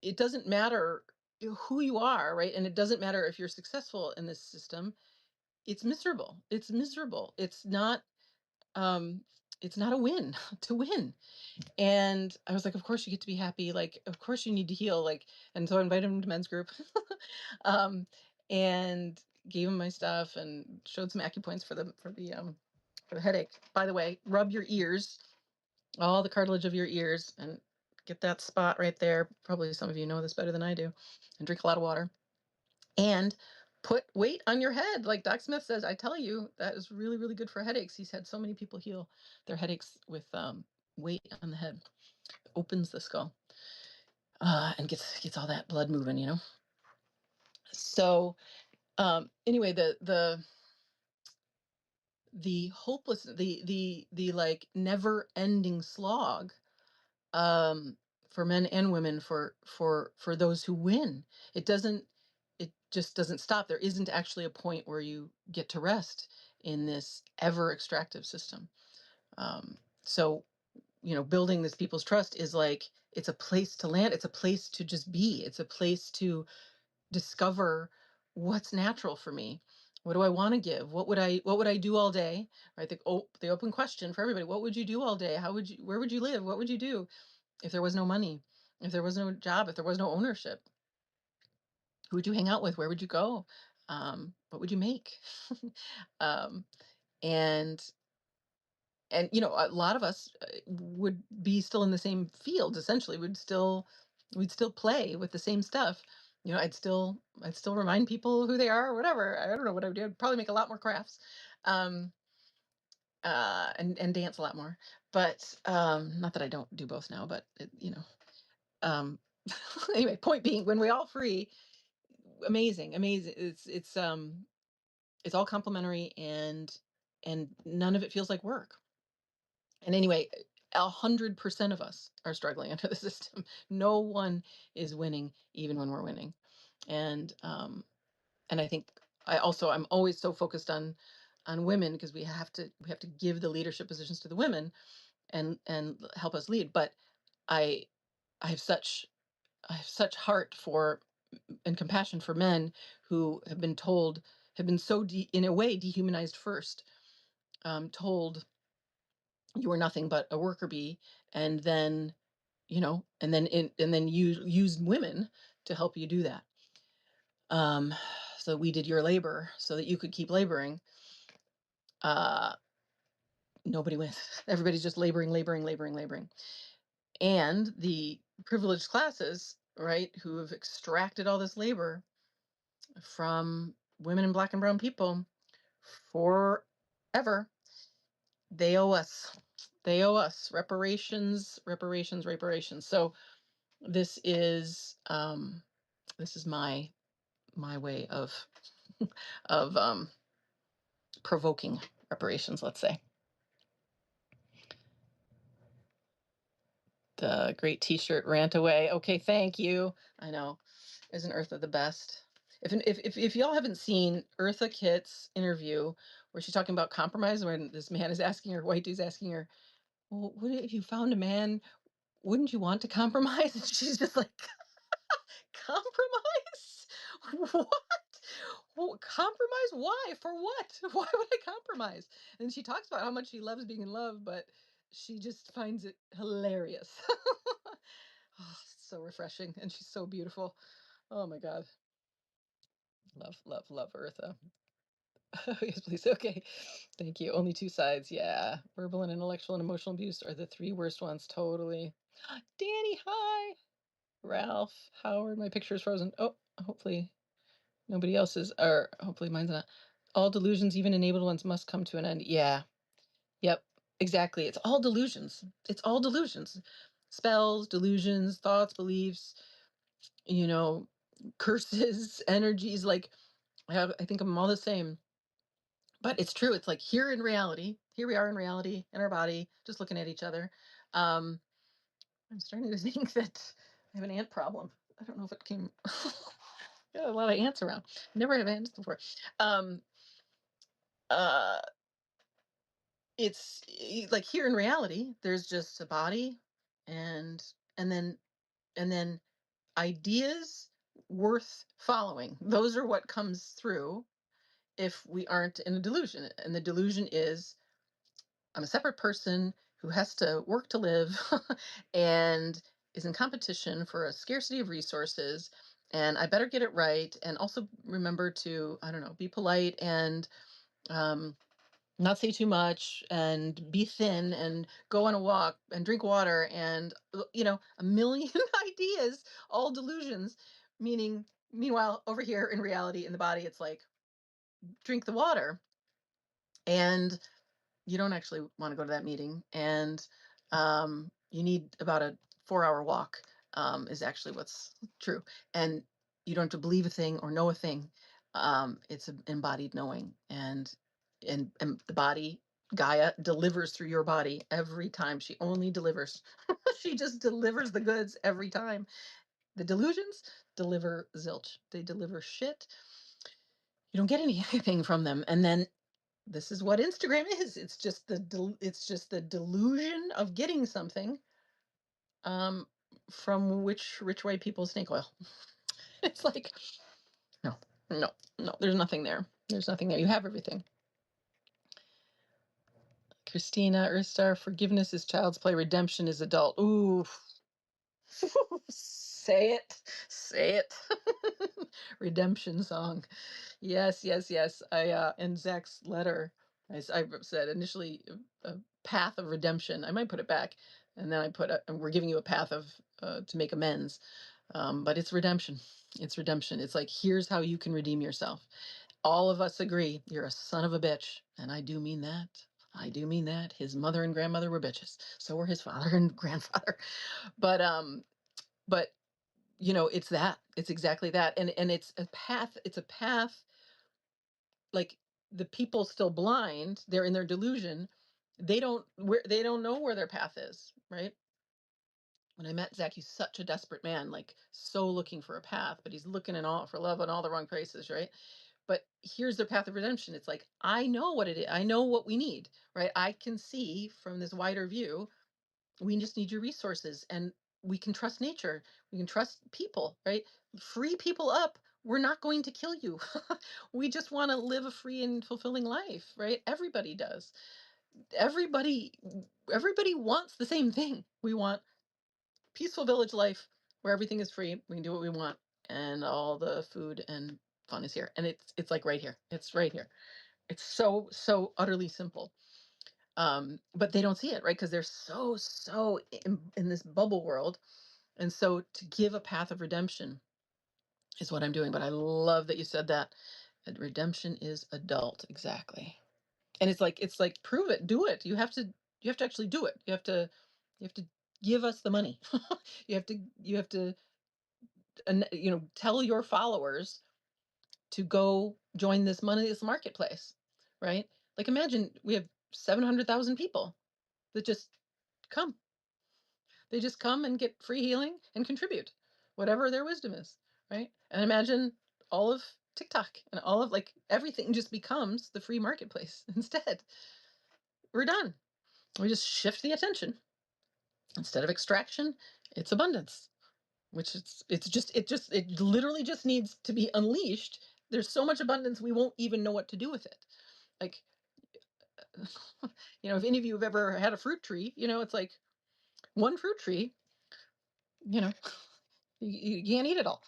it doesn't matter who you are, right? And it doesn't matter if you're successful in this system. It's miserable. It's miserable. Um, it's not a win to win. And I was like, of course you get to be happy. Like, of course you need to heal. Like, and so I invited him to men's group, um, and gave him my stuff, and showed some acupoints for the headache. By the way, rub your ears, all the cartilage of your ears, and get that spot right there. Probably some of you know this better than I do. And drink a lot of water. And put weight on your head. Like Doc Smith says, I tell you, that is really, really good for headaches. He's had so many people heal their headaches with weight on the head. Opens the skull, and gets all that blood moving, So anyway, the hopeless, the like never ending slog, for men and women, for those who win. It doesn't, it just doesn't stop. There isn't actually a point where you get to rest in this ever extractive system. So, building this people's trust is like, it's a place to land. It's a place to just be. It's a place to discover what's natural for me. What do I want to give? What would I do all day? Right? The open question for everybody. What would you do all day? Where would you live? What would you do if there was no money? If there was no job, if there was no ownership? Who would you hang out with? Where would you go? What would you make? um, and a lot of us would be still in the same fields. Essentially, we'd still play with the same stuff. I'd still remind people who they are or whatever. I don't know what I would do. I'd probably make a lot more crafts, um and dance a lot more. But not that I don't do both now, but um anyway, point being, when we're all free, amazing, amazing. It's all complementary, and none of it feels like work. And anyway, 100% of us are struggling under the system. No one is winning, even when we're winning. And I think I'm always so focused on women, because we have to give the leadership positions to the women, and help us lead. But I I have such heart for and compassion for men who have been so in a way dehumanized first, told you are nothing but a worker bee, and then used women to help you do that. um so we did your labor so that you could keep laboring. uh Nobody wins. Everybody's just laboring, laboring, laboring, laboring. And the privileged classes, right, who have extracted all this labor from women and black and brown people forever, they owe us. They owe us reparations, reparations, reparations. So this is my way of provoking reparations, let's say. The great T-shirt rant away. Okay, thank you. I know. Isn't Eartha the best? If y'all haven't seen Eartha Kitt's interview where she's talking about compromise, when this man is asking her, white dude's asking her, well, what if you found a man? Wouldn't you want to compromise? And she's just like, compromise? What? Compromise? Why? For what? Why would I compromise? And she talks about how much she loves being in love, but she just finds it hilarious. Oh, so refreshing. And she's so beautiful. Oh my God. Love, love, love Eartha. Yes, please. Okay. Thank you. Only two sides. Yeah. Verbal and intellectual and emotional abuse are the three worst ones. Totally. Danny, hi. Ralph, Howard, my picture is frozen. Oh, hopefully nobody else's, or hopefully mine's not. All delusions, even enabled ones, must come to an end. Yeah. Yep. Exactly. It's all delusions. It's all delusions. Spells, delusions, thoughts, beliefs, you know, curses, energies. Like, I think of them all the same. But it's true. It's like, here we are in reality, in our body, just looking at each other. Um, I'm starting to think that I have an ant problem. I don't know if it came. Got a lot of ants around. Never had ants before. Um, uh, like, here in reality, there's just a body, and and then and then ideas worth following. Those are what comes through if we aren't in a delusion. And the delusion is, I'm a separate person who has to work to live and is in competition for a scarcity of resources. And I better get it right. And also remember to, I don't know, be polite, and um, not say too much, and be thin, and go on a walk, and drink water, and, a million ideas, all delusions. Meanwhile, over here in reality, in the body, it's like, drink the water. And you don't actually want to go to that meeting, and you need about a 4-hour walk, is actually what's true. And you don't have to believe a thing or know a thing. It's an embodied knowing, and the body, Gaia, delivers through your body every time. She only delivers. She just delivers the goods every time. The delusions deliver zilch. They deliver shit. You don't get anything from them. And then this is what Instagram is. It's just the delusion of getting something um from which rich white people snake oil. It's like no, no, no, there's nothing there. There's nothing there. You have everything. Christina Erstar, forgiveness is child's play, redemption is adult. Ooh. Say it. Say it. Redemption song. Yes, yes, yes. I in Zach's letter, I said initially a path of redemption. I might put it back, and then I put and we're giving you a path of to make amends. But it's redemption. It's redemption. It's like here's how you can redeem yourself. All of us agree you're a son of a bitch, and I do mean that. I do mean that. His mother and grandmother were bitches. So were his father and grandfather. But you know, it's that. It's exactly that. And it's a path. It's a path. Like the people still blind. They're in their delusion. They don't know where their path is, right? When I met Zach, he's such a desperate man, like so looking for a path, but he's looking in all for love in all the wrong places, right? But here's their path of redemption. It's like I know what it is. I know what we need, right? I can see from this wider view. We just need your resources, and we can trust nature. We can trust people, right? Free people up. We're not going to kill you. We just want to live a free and fulfilling life, right? Everybody does. Everybody everybody wants the same thing. We want peaceful village life where everything is free. We can do what we want, and all the food and fun is here. And it's like right here. It's right here. It's so utterly simple. But they don't see it, right? Because they're so in this bubble world. And so to give a path of redemption is what I'm doing. But I love that you said that. Redemption is adult, exactly. And it's like prove it, do it. You have to actually do it. You have to give us the money. You have to you know, tell your followers to go join this marketplace, right? Like imagine we have 700,000 people that just come. They just come and get free healing and contribute whatever their wisdom is, right? And imagine all of TikTok and all of like everything just becomes the free marketplace instead. We're done. We just shift the attention. Instead of extraction, it's abundance, which it literally just needs to be unleashed. There's so much abundance we won't even know what to do with it. Like you know, if any of you have ever had a fruit tree, you know, it's like one fruit tree, you know, you can't eat it all.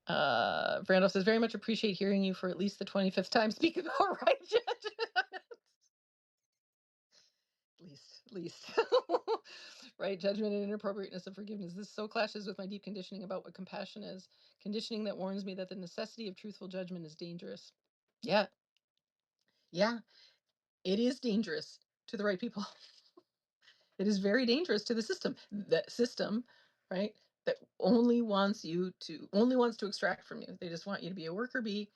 Brando says, very much appreciate hearing you for at least the 25th time speak about righteous. Least. Right judgment and inappropriateness of forgiveness. This so clashes with my deep conditioning about what compassion is. Conditioning that warns me that the necessity of truthful judgment is dangerous. Yeah. Yeah. It is dangerous to the right people. It is very dangerous to the system. That system, right? That only wants to extract from you. They just want you to be a worker bee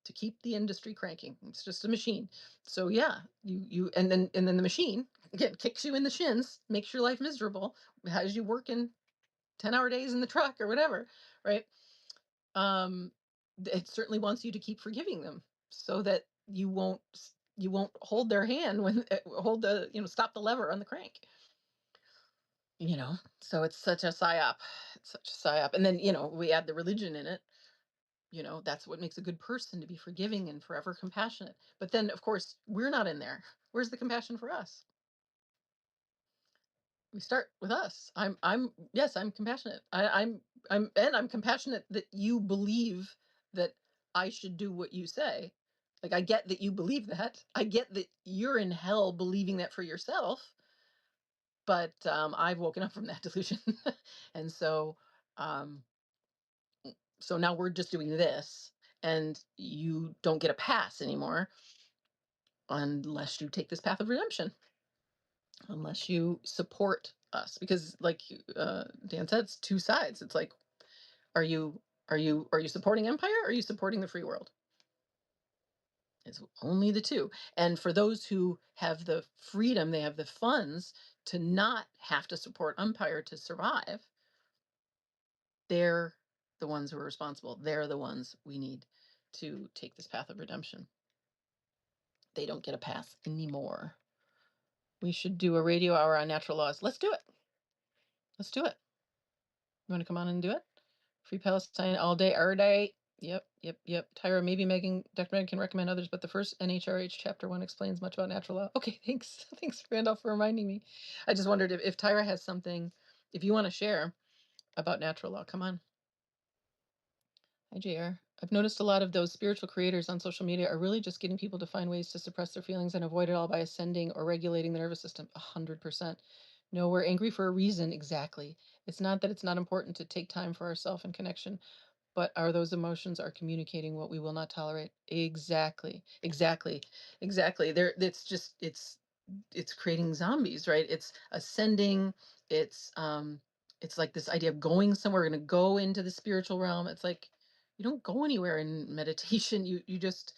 to keep the industry cranking. It's just a machine. So yeah, and then the machine again kicks you in the shins, makes your life miserable, has you working 10-hour days in the truck or whatever, right? Um, it certainly wants you to keep forgiving them so that you won't hold their hand when hold the stop the lever on the crank. You know, so it's such a psyop. It's such a psyop. And then, we add the religion in it. That's what makes a good person, to be forgiving and forever compassionate. But then, of course, we're not in there. Where's the compassion for us? We start with us. Yes, I'm compassionate. I'm compassionate that you believe that I should do what you say. Like, I get that you believe that. I get that you're in hell believing that for yourself. But I've woken up from that delusion. And um, so now we're just doing this, and you don't get a pass anymore unless you take this path of redemption, unless you support us. Because, like Dan said, it's two sides. It's like, are you are you supporting empire, or are you supporting the free world? It's only the two. And for those who have the freedom, they have the funds to not have to support umpire to survive, they're the ones who are responsible. They're the ones we need to take this path of redemption. They don't get a pass anymore. We should do a radio hour on natural laws. Let's do it. Let's do it. You want to come on and do it? Free Palestine all day, every day. Yep. Tyra, maybe Dr. Megan can recommend others, but the first NHRH chapter 1 explains much about natural law. Okay, thanks. Thanks, Randolph, for reminding me. I just wondered if Tyra has something, if you want to share about natural law, come on. Hi, JR. I've noticed a lot of those spiritual creators on social media are really just getting people to find ways to suppress their feelings and avoid it all by ascending or regulating the nervous system. 100%. No, we're angry for a reason. Exactly. It's not that it's not important to take time for ourselves and connection, but are those emotions are communicating what we will not tolerate. Exactly. There, it's creating zombies, right? It's ascending. It's like this idea of going somewhere. We're going to go into the spiritual realm. It's like you don't go anywhere in meditation. You just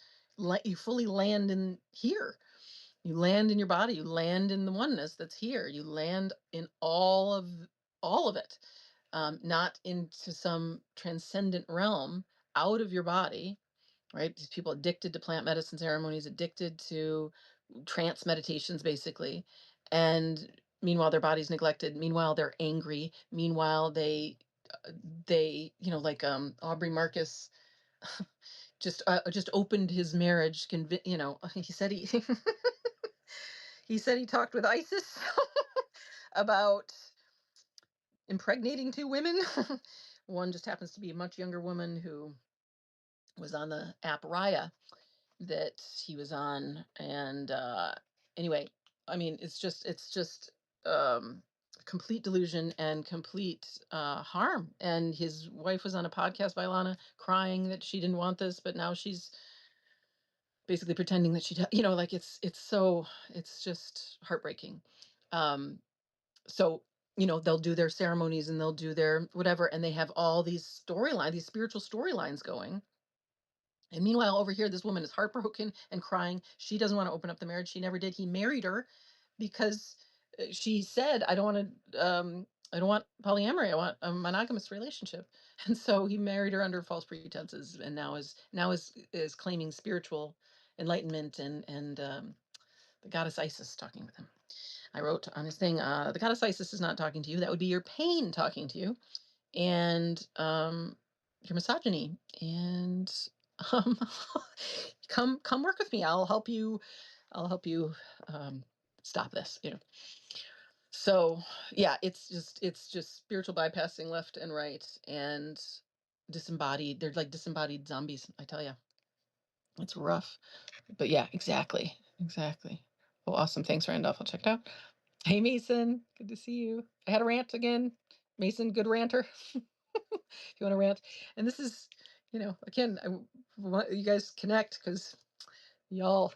you fully land in here. You land in your body. You land in the oneness that's here. You land in all of it, not into some transcendent realm out of your body, right? These people addicted to plant medicine ceremonies, addicted to trance meditations, basically. And meanwhile, their body's neglected. Meanwhile, they're angry. Meanwhile, they, like Aubrey Marcus just opened his marriage. He said he said he talked with ISIS about impregnating 2 women. One just happens to be a much younger woman who was on the app Raya that he was on. And anyway, I mean, it's just complete delusion and complete harm. And his wife was on a podcast by Lana crying that she didn't want this, but now she's basically pretending that like it's just heartbreaking. So they'll do their ceremonies and they'll do their whatever, and they have all these these spiritual storylines going. And meanwhile, over here, this woman is heartbroken and crying. She doesn't want to open up the marriage. She never did. He married her because she said, I don't want polyamory. I want a monogamous relationship." And so he married her under false pretenses, and now is claiming spiritual enlightenment, and the goddess Isis talking with him. I wrote on his thing, "The goddess Isis is not talking to you. That would be your pain talking to you, and your misogyny. And um, come work with me. I'll help you. I'll help you stop this." So yeah, it's just spiritual bypassing left and right, and disembodied. They're like disembodied zombies. I tell you, it's rough. But yeah, exactly. Well, awesome. Thanks, Randolph. I'll check it out. Hey, Mason. Good to see you. I had a rant again. Mason, good ranter. If you want to rant. And this is, again, I want you guys connect because y'all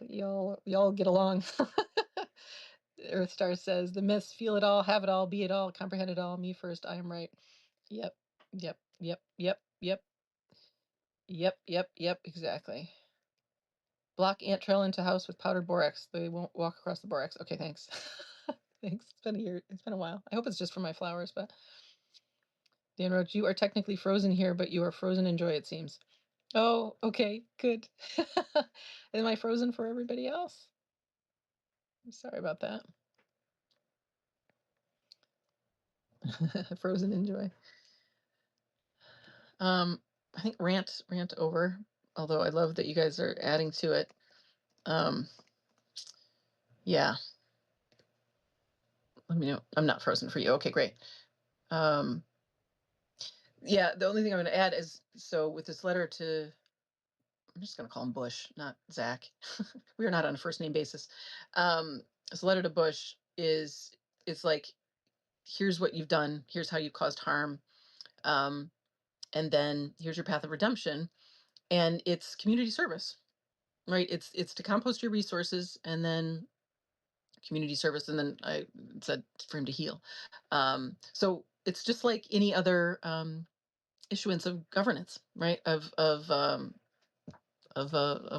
get along. Earth Star says the myths: feel it all, have it all, be it all, comprehend it all. Me first, I am right. Yep. Exactly. Block ant trail into house with powdered borax. They won't walk across the borax. Okay, thanks. Thanks. It's been a year. It's been a while. I hope it's just for my flowers, but Dan Roach, you are technically frozen here, but you are frozen in joy, it seems. Oh, okay, good. Am I frozen for everybody else? I'm sorry about that. Frozen in joy. I think rant over, although I love that you guys are adding to it. Yeah. Let me know. I'm not frozen for you. Okay, great. Yeah, the only thing I'm going to add is, so with this letter to, I'm just going to call him Bush, not Zach. We are not on a first name basis. This letter to Bush it's like, here's what you've done. Here's how you caused harm. And then here's your path of redemption. And it's community service, right? It's to compost your resources, and then community service. And then I said for him to heal. So it's just like any other issuance of governance, right? Of a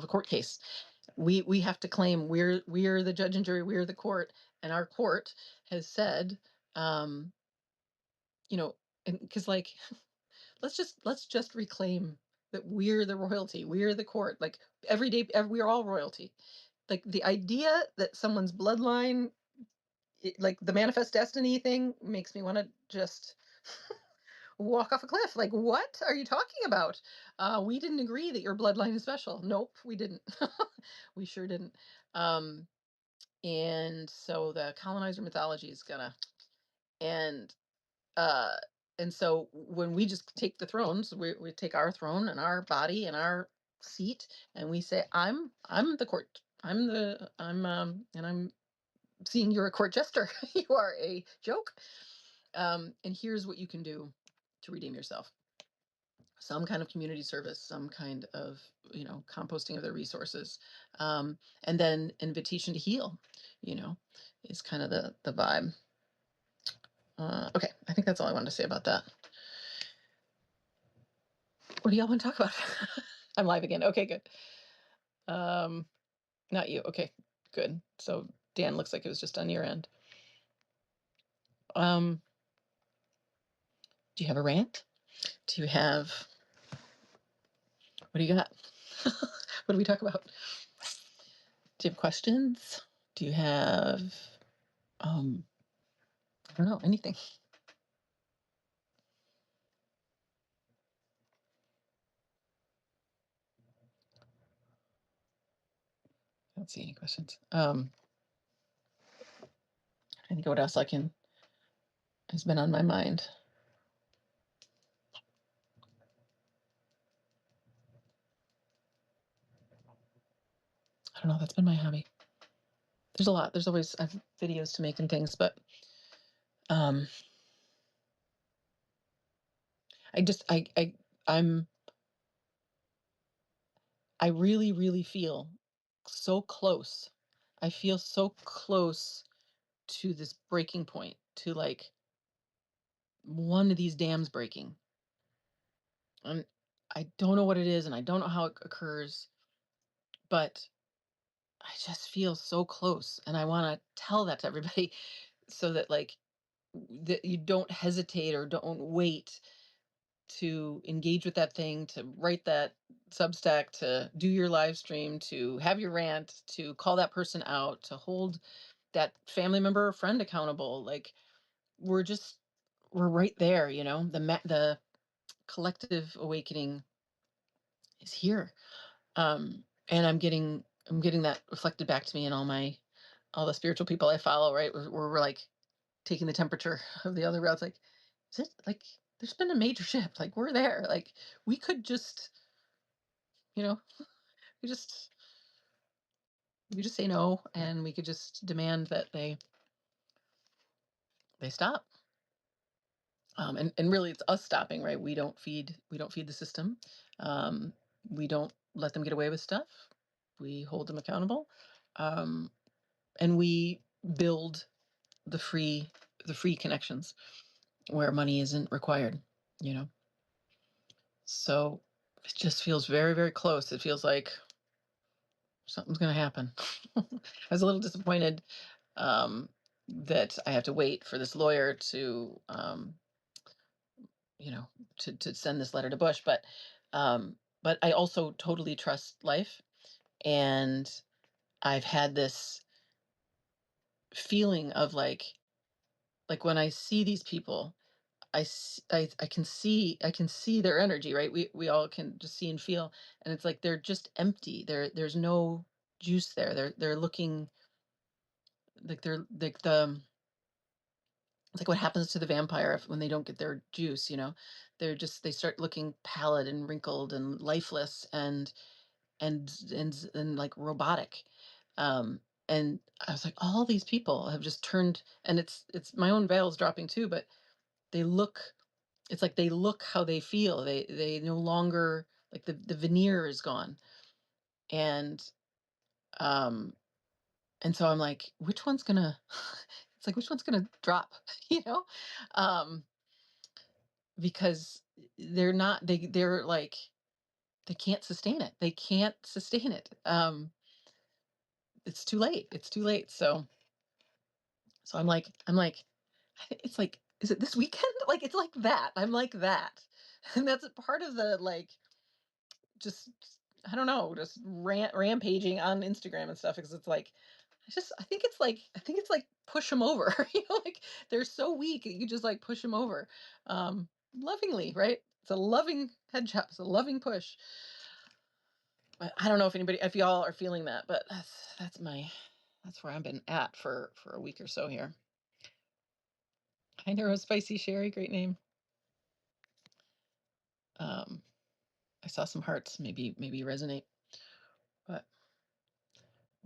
court case. We have to claim we're the judge and jury, we're the court, and our court has said, um, you know, and because like let's just reclaim that we're the royalty, we're the court. Like every day, we're all royalty. Like the idea that someone's bloodline, like the manifest destiny thing, makes me want to just walk off a cliff. Like, what are you talking about? We didn't agree that your bloodline is special. Nope, we didn't. We sure didn't. Um, and so the colonizer mythology is gonna, and uh and so when we just take the thrones, we take our throne and our body and our seat, and we say, I'm the court, and I'm seeing you're a court jester. You are a joke. And here's what you can do to redeem yourself: some kind of community service, some kind of, composting of their resources, and then invitation to heal, you know is kind of the vibe. Okay, I think that's all I wanted to say about that. What do y'all want to talk about? I'm live again. Okay, good. Not you. Okay, good. So Dan, looks like it was just on your end. Do you have a rant? Do you have, what do you got? What do we talk about? Do you have questions? Do you have, I don't know, anything? I don't see any questions. I think what else has been on my mind. I don't know. That's been my hobby. There's a lot. There's always, I have videos to make and things, but I just I really, really feel so close. I feel so close to this breaking point, to like one of these dams breaking. And I don't know what it is, and I don't know how it occurs, but I just feel so close, and I want to tell that to everybody so that like that you don't hesitate or don't wait to engage with that thing, to write that Substack, to do your live stream, to have your rant, to call that person out, to hold that family member or friend accountable. Like we're just we're right there, the collective awakening is here. And I'm getting that reflected back to me in all the spiritual people I follow, right? We're like taking the temperature of the other routes. Like, is it like there's been a major shift? Like we're there. Like we could just, you know, we just say no, and we could just demand that they stop. And really it's us stopping, right? We don't feed the system. We don't let them get away with stuff. We hold them accountable. Um, and we build the free connections where money isn't required, you know. So it just feels very, very close. It feels like something's going to happen. I was a little disappointed that I have to wait for this lawyer to, to send this letter to Bush, but I also totally trust life, and I've had this feeling of like when I see these people, I can see their energy, right? We all can just see and feel, and it's like they're just empty. There's no juice there. They're looking like they're like it's like what happens to the vampire when they don't get their juice, they start looking pallid and wrinkled and lifeless and like robotic. And I was like, all these people have just turned, and it's my own veil's dropping too, but they look it's like they look how they feel. They no longer, like the veneer is gone. And um and so I'm like, which one's gonna it's like which one's gonna drop, you know? Um because they're like they can't sustain it. They can't sustain it. it's too late. It's too late. So I'm like, it's like, is it this weekend? Like, it's like that. I'm like that. And that's part of the, like, just, I don't know, just rampaging on Instagram and stuff, because it's like, I think it's like push them over. Like, they're so weak that you just like push them over, lovingly, right? It's a loving head chop. It's a loving push. But I don't know if y'all are feeling that, but that's where I've been at for a week or so here. Hi, Neurospicy Sherry, great name. I saw some hearts, maybe resonate. But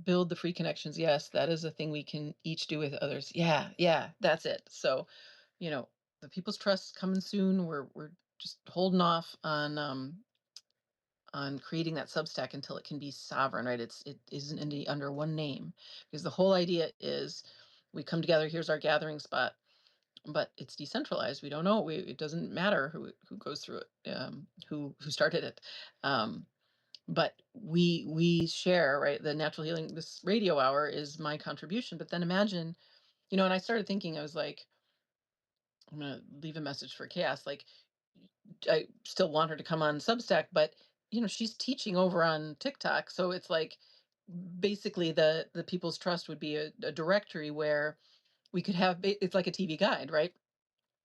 build the free connections. Yes, that is a thing we can each do with others. Yeah, that's it. So, the People's Trust coming soon. We're just holding off on creating that Substack until it can be sovereign, right? It isn't under one name, because the whole idea is we come together. Here's our gathering spot, but it's decentralized. We don't know. It doesn't matter who goes through it, who started it. But we share, right? The natural healing, this radio hour is my contribution. But then imagine, and I started thinking, I was like, I'm gonna leave a message for Chaos. Like, I still want her to come on Substack, but she's teaching over on TikTok. So it's like, basically the People's Trust would be a directory where we could have, it's like a TV guide, right?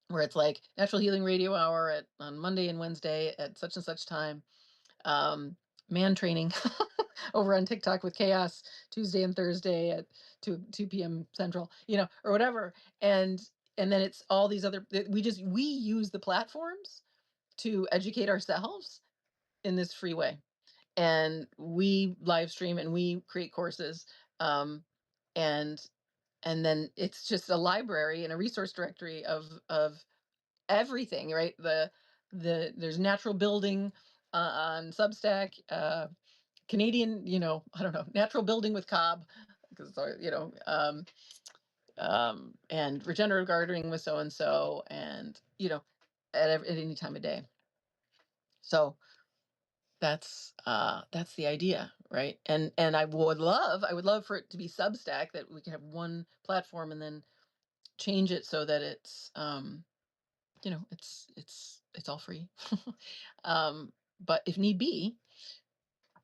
Where it's like natural healing radio hour on Monday and Wednesday at such and such time. Man training over on TikTok with Chaos Tuesday and Thursday at 2 p.m. Central, or whatever. And then it's all these other, we use the platforms to educate ourselves in this free way. And we live stream and we create courses. And then it's just a library and a resource directory of everything, right? There's natural building on Substack, Canadian, I don't know, natural building with Cobb, because and regenerative gardening with so and so, and at any time of day. So that's the idea, right? And I would love for it to be Substack, that we can have one platform and then change it so that it's it's all free. But if need be,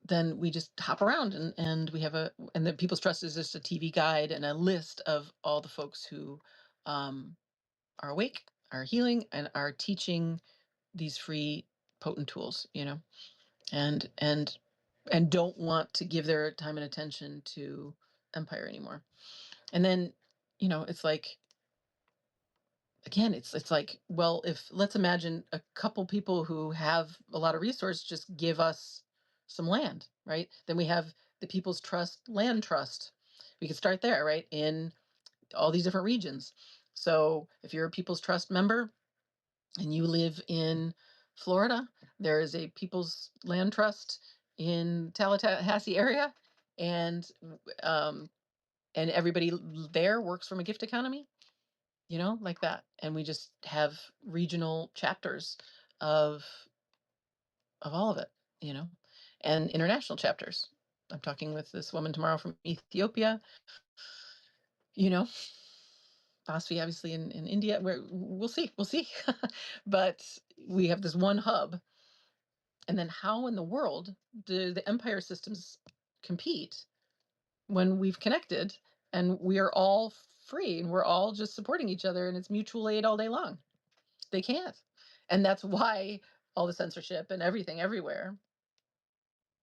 then we just hop around, and we have and the People's Trust is just a TV guide and a list of all the folks who are awake, are healing, and are teaching these free potent tools, and don't want to give their time and attention to Empire anymore. And then, it's like, again, it's like, well, if let's imagine a couple people who have a lot of resource just give us some land, right? Then we have the People's Trust Land Trust. We could start there, right? In all these different regions. So if you're a People's Trust member and you live in Florida, there is a People's Land Trust in Tallahassee area, and everybody there works from a gift economy, like that. And we just have regional chapters of all of it, and international chapters. I'm talking with this woman tomorrow from Ethiopia, Basfi obviously in India, where we'll see. But we have this one hub. And then how in the world do the Empire systems compete when we've connected and we are all free and we're all just supporting each other and it's mutual aid all day long? They can't. And that's why all the censorship and everything everywhere.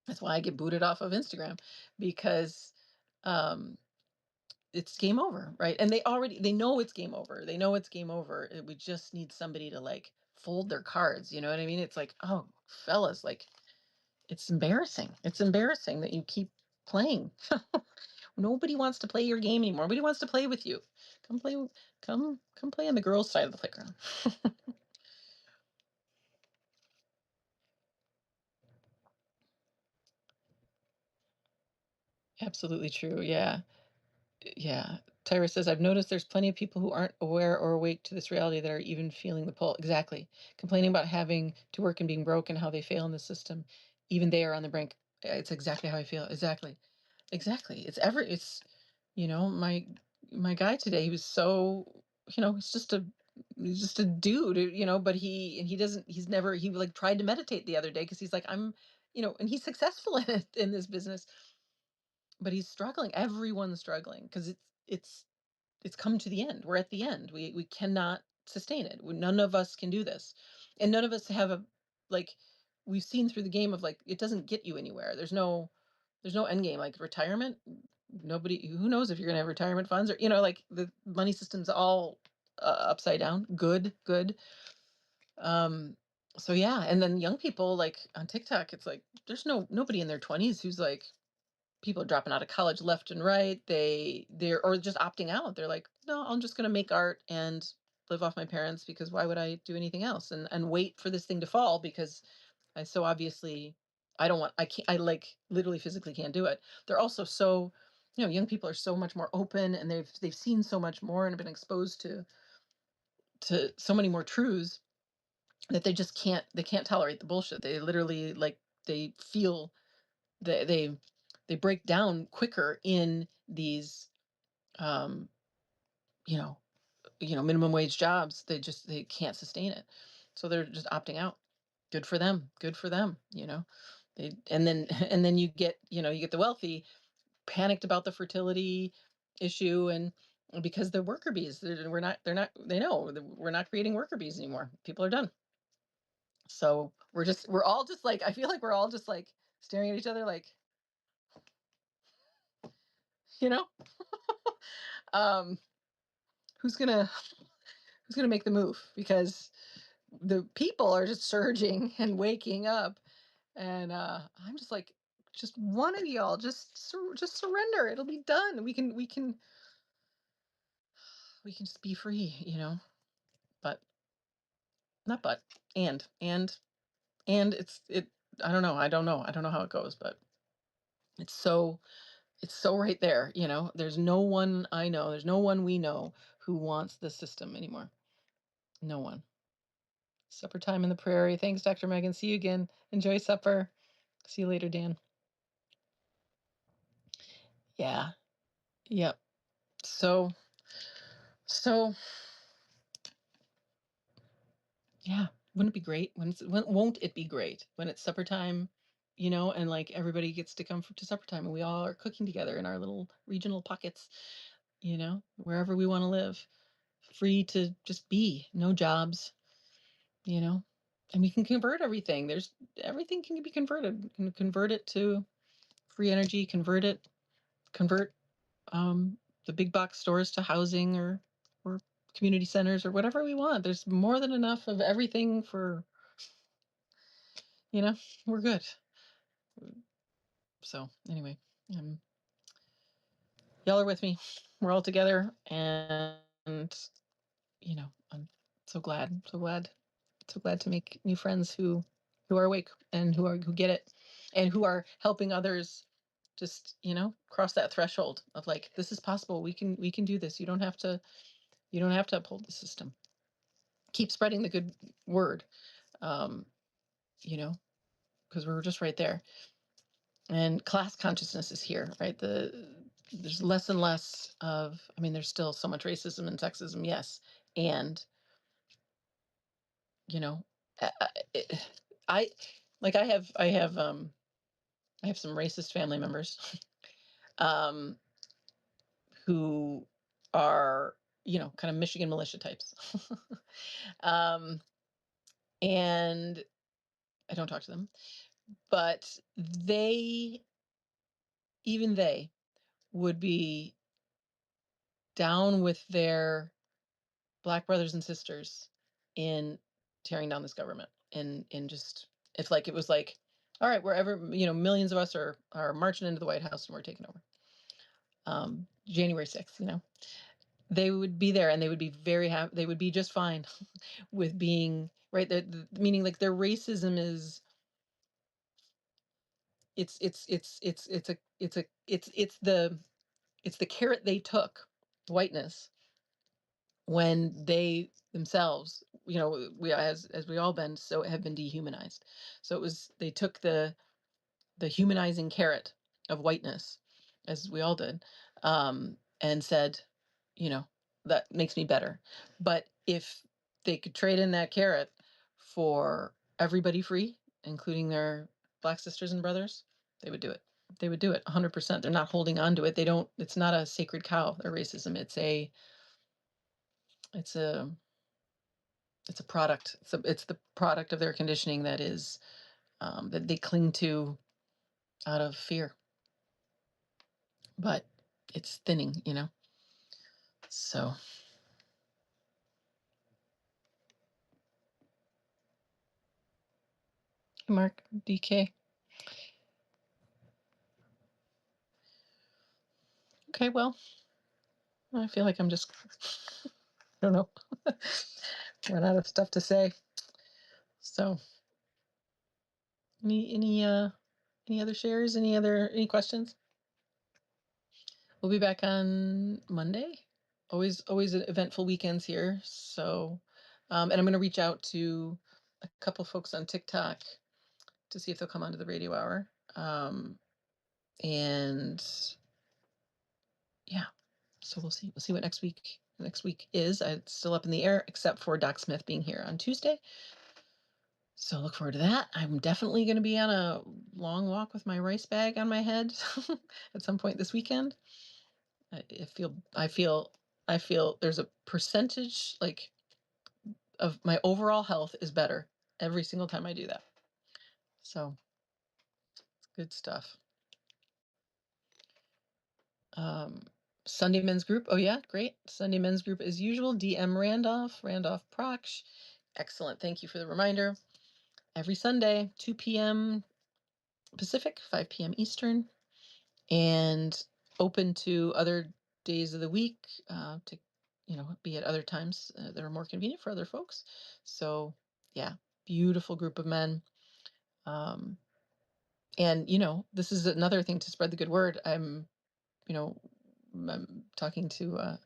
That's why I get booted off of Instagram, because it's game over, right? And they know it's game over. They know it's game over. We just need somebody to like fold their cards. You know what I mean? It's like, oh, fellas, like, it's embarrassing. It's embarrassing that you keep playing. Nobody wants to play your game anymore. Nobody wants to play with you. Come play. Come play on the girls' side of the playground. Absolutely true. Yeah. Yeah. Tyra says, I've noticed there's plenty of people who aren't aware or awake to this reality that are even feeling the pull. Exactly. Complaining about having to work and being broke and how they fail in the system. Even they are on the brink. It's exactly how I feel. Exactly. Exactly. My guy today, he was so, he's just a dude, but he like tried to meditate the other day because he's like, and he's successful in it in this business, but he's struggling. Everyone's struggling because it's come to the end. We're at the end. We cannot sustain it. None of us can do this, and none of us have a like. We've seen through the game of like it doesn't get you anywhere. There's no end game like retirement. Nobody who knows if you're gonna have retirement funds or like the money system's all upside down. Good. Um. So yeah, and then young people like on TikTok, it's like there's nobody in their 20s who's like people are dropping out of college left and right. They're or just opting out. They're like, no, I'm just going to make art and live off my parents because why would I do anything else and wait for this thing to fall because I so obviously I can't I like literally physically can't do it. They're also so young people are so much more open and they've seen so much more and have been exposed to so many more truths that they can't tolerate the bullshit. They literally like they feel they they break down quicker in these um you know minimum wage jobs. They can't sustain it, so they're just opting out. Good for them. They and then and then you get the wealthy panicked about the fertility issue and because the worker bees they know that we're not creating worker bees anymore. People are done. So we're all just like I feel like we're all just like staring at each other like you know um who's gonna make the move because the people are just surging and waking up and I'm just like just one of y'all just surrender, it'll be done, we can just be free. But not but and it I don't know how it goes, but it's so right there. There's no one we know who wants the system anymore. No one. Supper time in the prairie. Thanks, Dr. Megan. See you again. Enjoy supper. See you later, Dan. Yeah. Yep. So yeah. Wouldn't it be great won't it be great when it's supper time, and like everybody gets to come to supper time and we all are cooking together in our little regional pockets, wherever we want to live, free to just be, no jobs, you know, and we can convert everything. Everything can be converted. We can convert it to free energy, convert the big box stores to housing or community centers or whatever we want. There's more than enough of everything for you know we're good. So anyway, um, y'all are with me. We're all together, and I'm so glad to make new friends who are awake and who get it and who are helping others just cross that threshold of like this is possible. We can do this. You don't have to uphold the system. Keep spreading the good word, um, because we're just right there. And class consciousness is here, right? There's less and less of. I mean, there's still so much racism and sexism, yes, and you know, I, I like I have some racist family members, um, who are kind of Michigan militia types, um, and I don't talk to them, but even they would be down with their black brothers and sisters in tearing down this government and just if like it was like all right wherever millions of us are marching into the White House and we're taking over January 6th, they would be there and they would be very happy, they would be just fine with being right there, meaning like their racism is it's the carrot they took, whiteness, when they themselves, we as we all been so have been dehumanized. So they took the humanizing carrot of whiteness as we all did, and said, you know, that makes me better. But if they could trade in that carrot for everybody free, including their black sisters and brothers, they would do it. They would do it 100%. They're not holding on to it. They don't, it's not a sacred cow, their racism. It's a, it's a product. It's the product of their conditioning that is, that they cling to out of fear. But it's thinning, you know? So, Mark, DK. Okay, well, I feel like I'm just, I don't know, run out of stuff to say. So, any other shares? Any questions? We'll be back on Monday. Always eventful weekends here. So, and I'm going to reach out to a couple folks on TikTok to see if they'll come onto the radio hour. And yeah, so we'll see. We'll see what next week is. It's still up in the air, except for Doc Smith being here on Tuesday. So look forward to that. I'm definitely going to be on a long walk with my rice bag on my head at some point this weekend. I feel there's a percentage like of my overall health is better every single time I do that. So it's good stuff. Sunday men's group. Oh yeah, great. Sunday men's group as usual. DM Randolph Proksch. Excellent. Thank you for the reminder. Every Sunday, 2 p.m. Pacific, 5 p.m. Eastern, and open to other days of the week to, be at other times that are more convenient for other folks. So yeah, beautiful group of men. And this is another thing to spread the good word. I'm talking to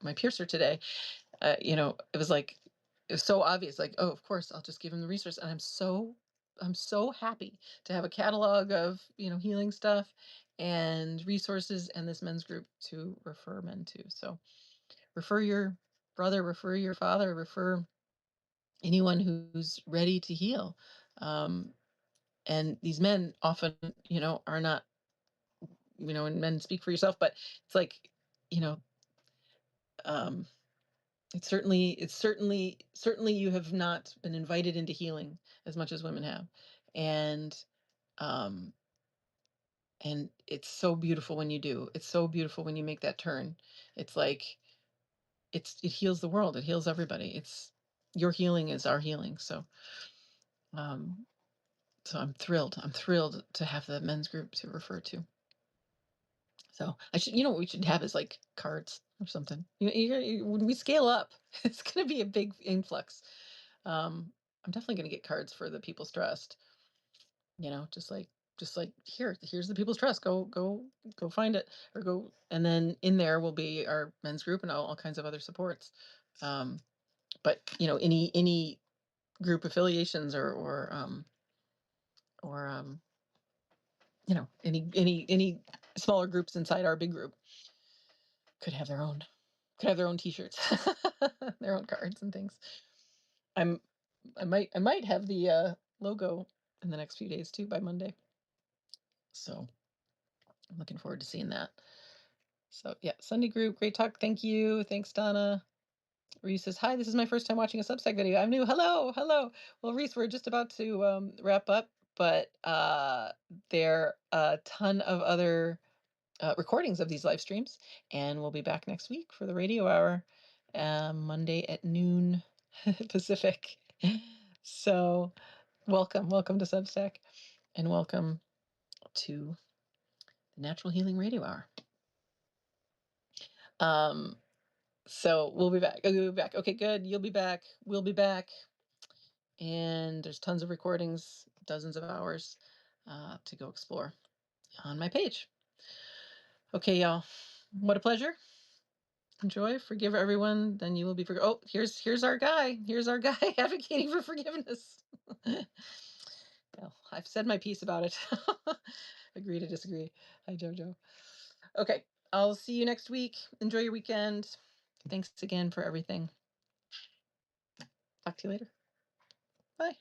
my piercer today. It was like, it was so obvious, like, oh, of course, I'll just give him the resource. And I'm so happy to have a catalog of, healing stuff and resources and this men's group to refer men to. So refer your brother, refer your father, refer anyone who's ready to heal. And these men often, are not, and men speak for yourself, but it's like, um, it's certainly you have not been invited into healing as much as women have. And um and it's so beautiful when you do. It's so beautiful when you make that turn. It's like it heals the world. It heals everybody. It's your healing is our healing. Um so I'm thrilled. I'm thrilled to have the men's group to refer to. So I should, what we should have is like cards or something. When we scale up, it's going to be a big influx. I'm definitely going to get cards for the People's Trust. Just like here's the People's Trust. Go find it or go, and then in there will be our men's group and all kinds of other supports. But any group affiliations or any smaller groups inside our big group could have their own T-shirts, their own cards and things. I'm I might have the logo in the next few days too by Monday. So I'm looking forward to seeing that. So yeah, Sunday group, great talk. Thank you. Thanks, Donna. Reese says, hi, this is my first time watching a Substack video. I'm new. Hello, hello. Well, Reese, we're just about to wrap up, but there are a ton of other recordings of these live streams, and we'll be back next week for the radio hour, Monday at noon Pacific. So welcome to Substack, and welcome to the Natural Healing Radio Hour. So we'll be back. We'll be back. Okay, good. You'll be back. We'll be back. And there's tons of recordings, dozens of hours to go explore on my page. Okay, y'all. What a pleasure. Enjoy, forgive everyone, then you will be forgiven. Oh, here's our guy. Here's our guy advocating for forgiveness. Well, I've said my piece about it. Agree to disagree. Hi, Jojo. Okay, I'll see you next week. Enjoy your weekend. Thanks again for everything. Talk to you later. Bye.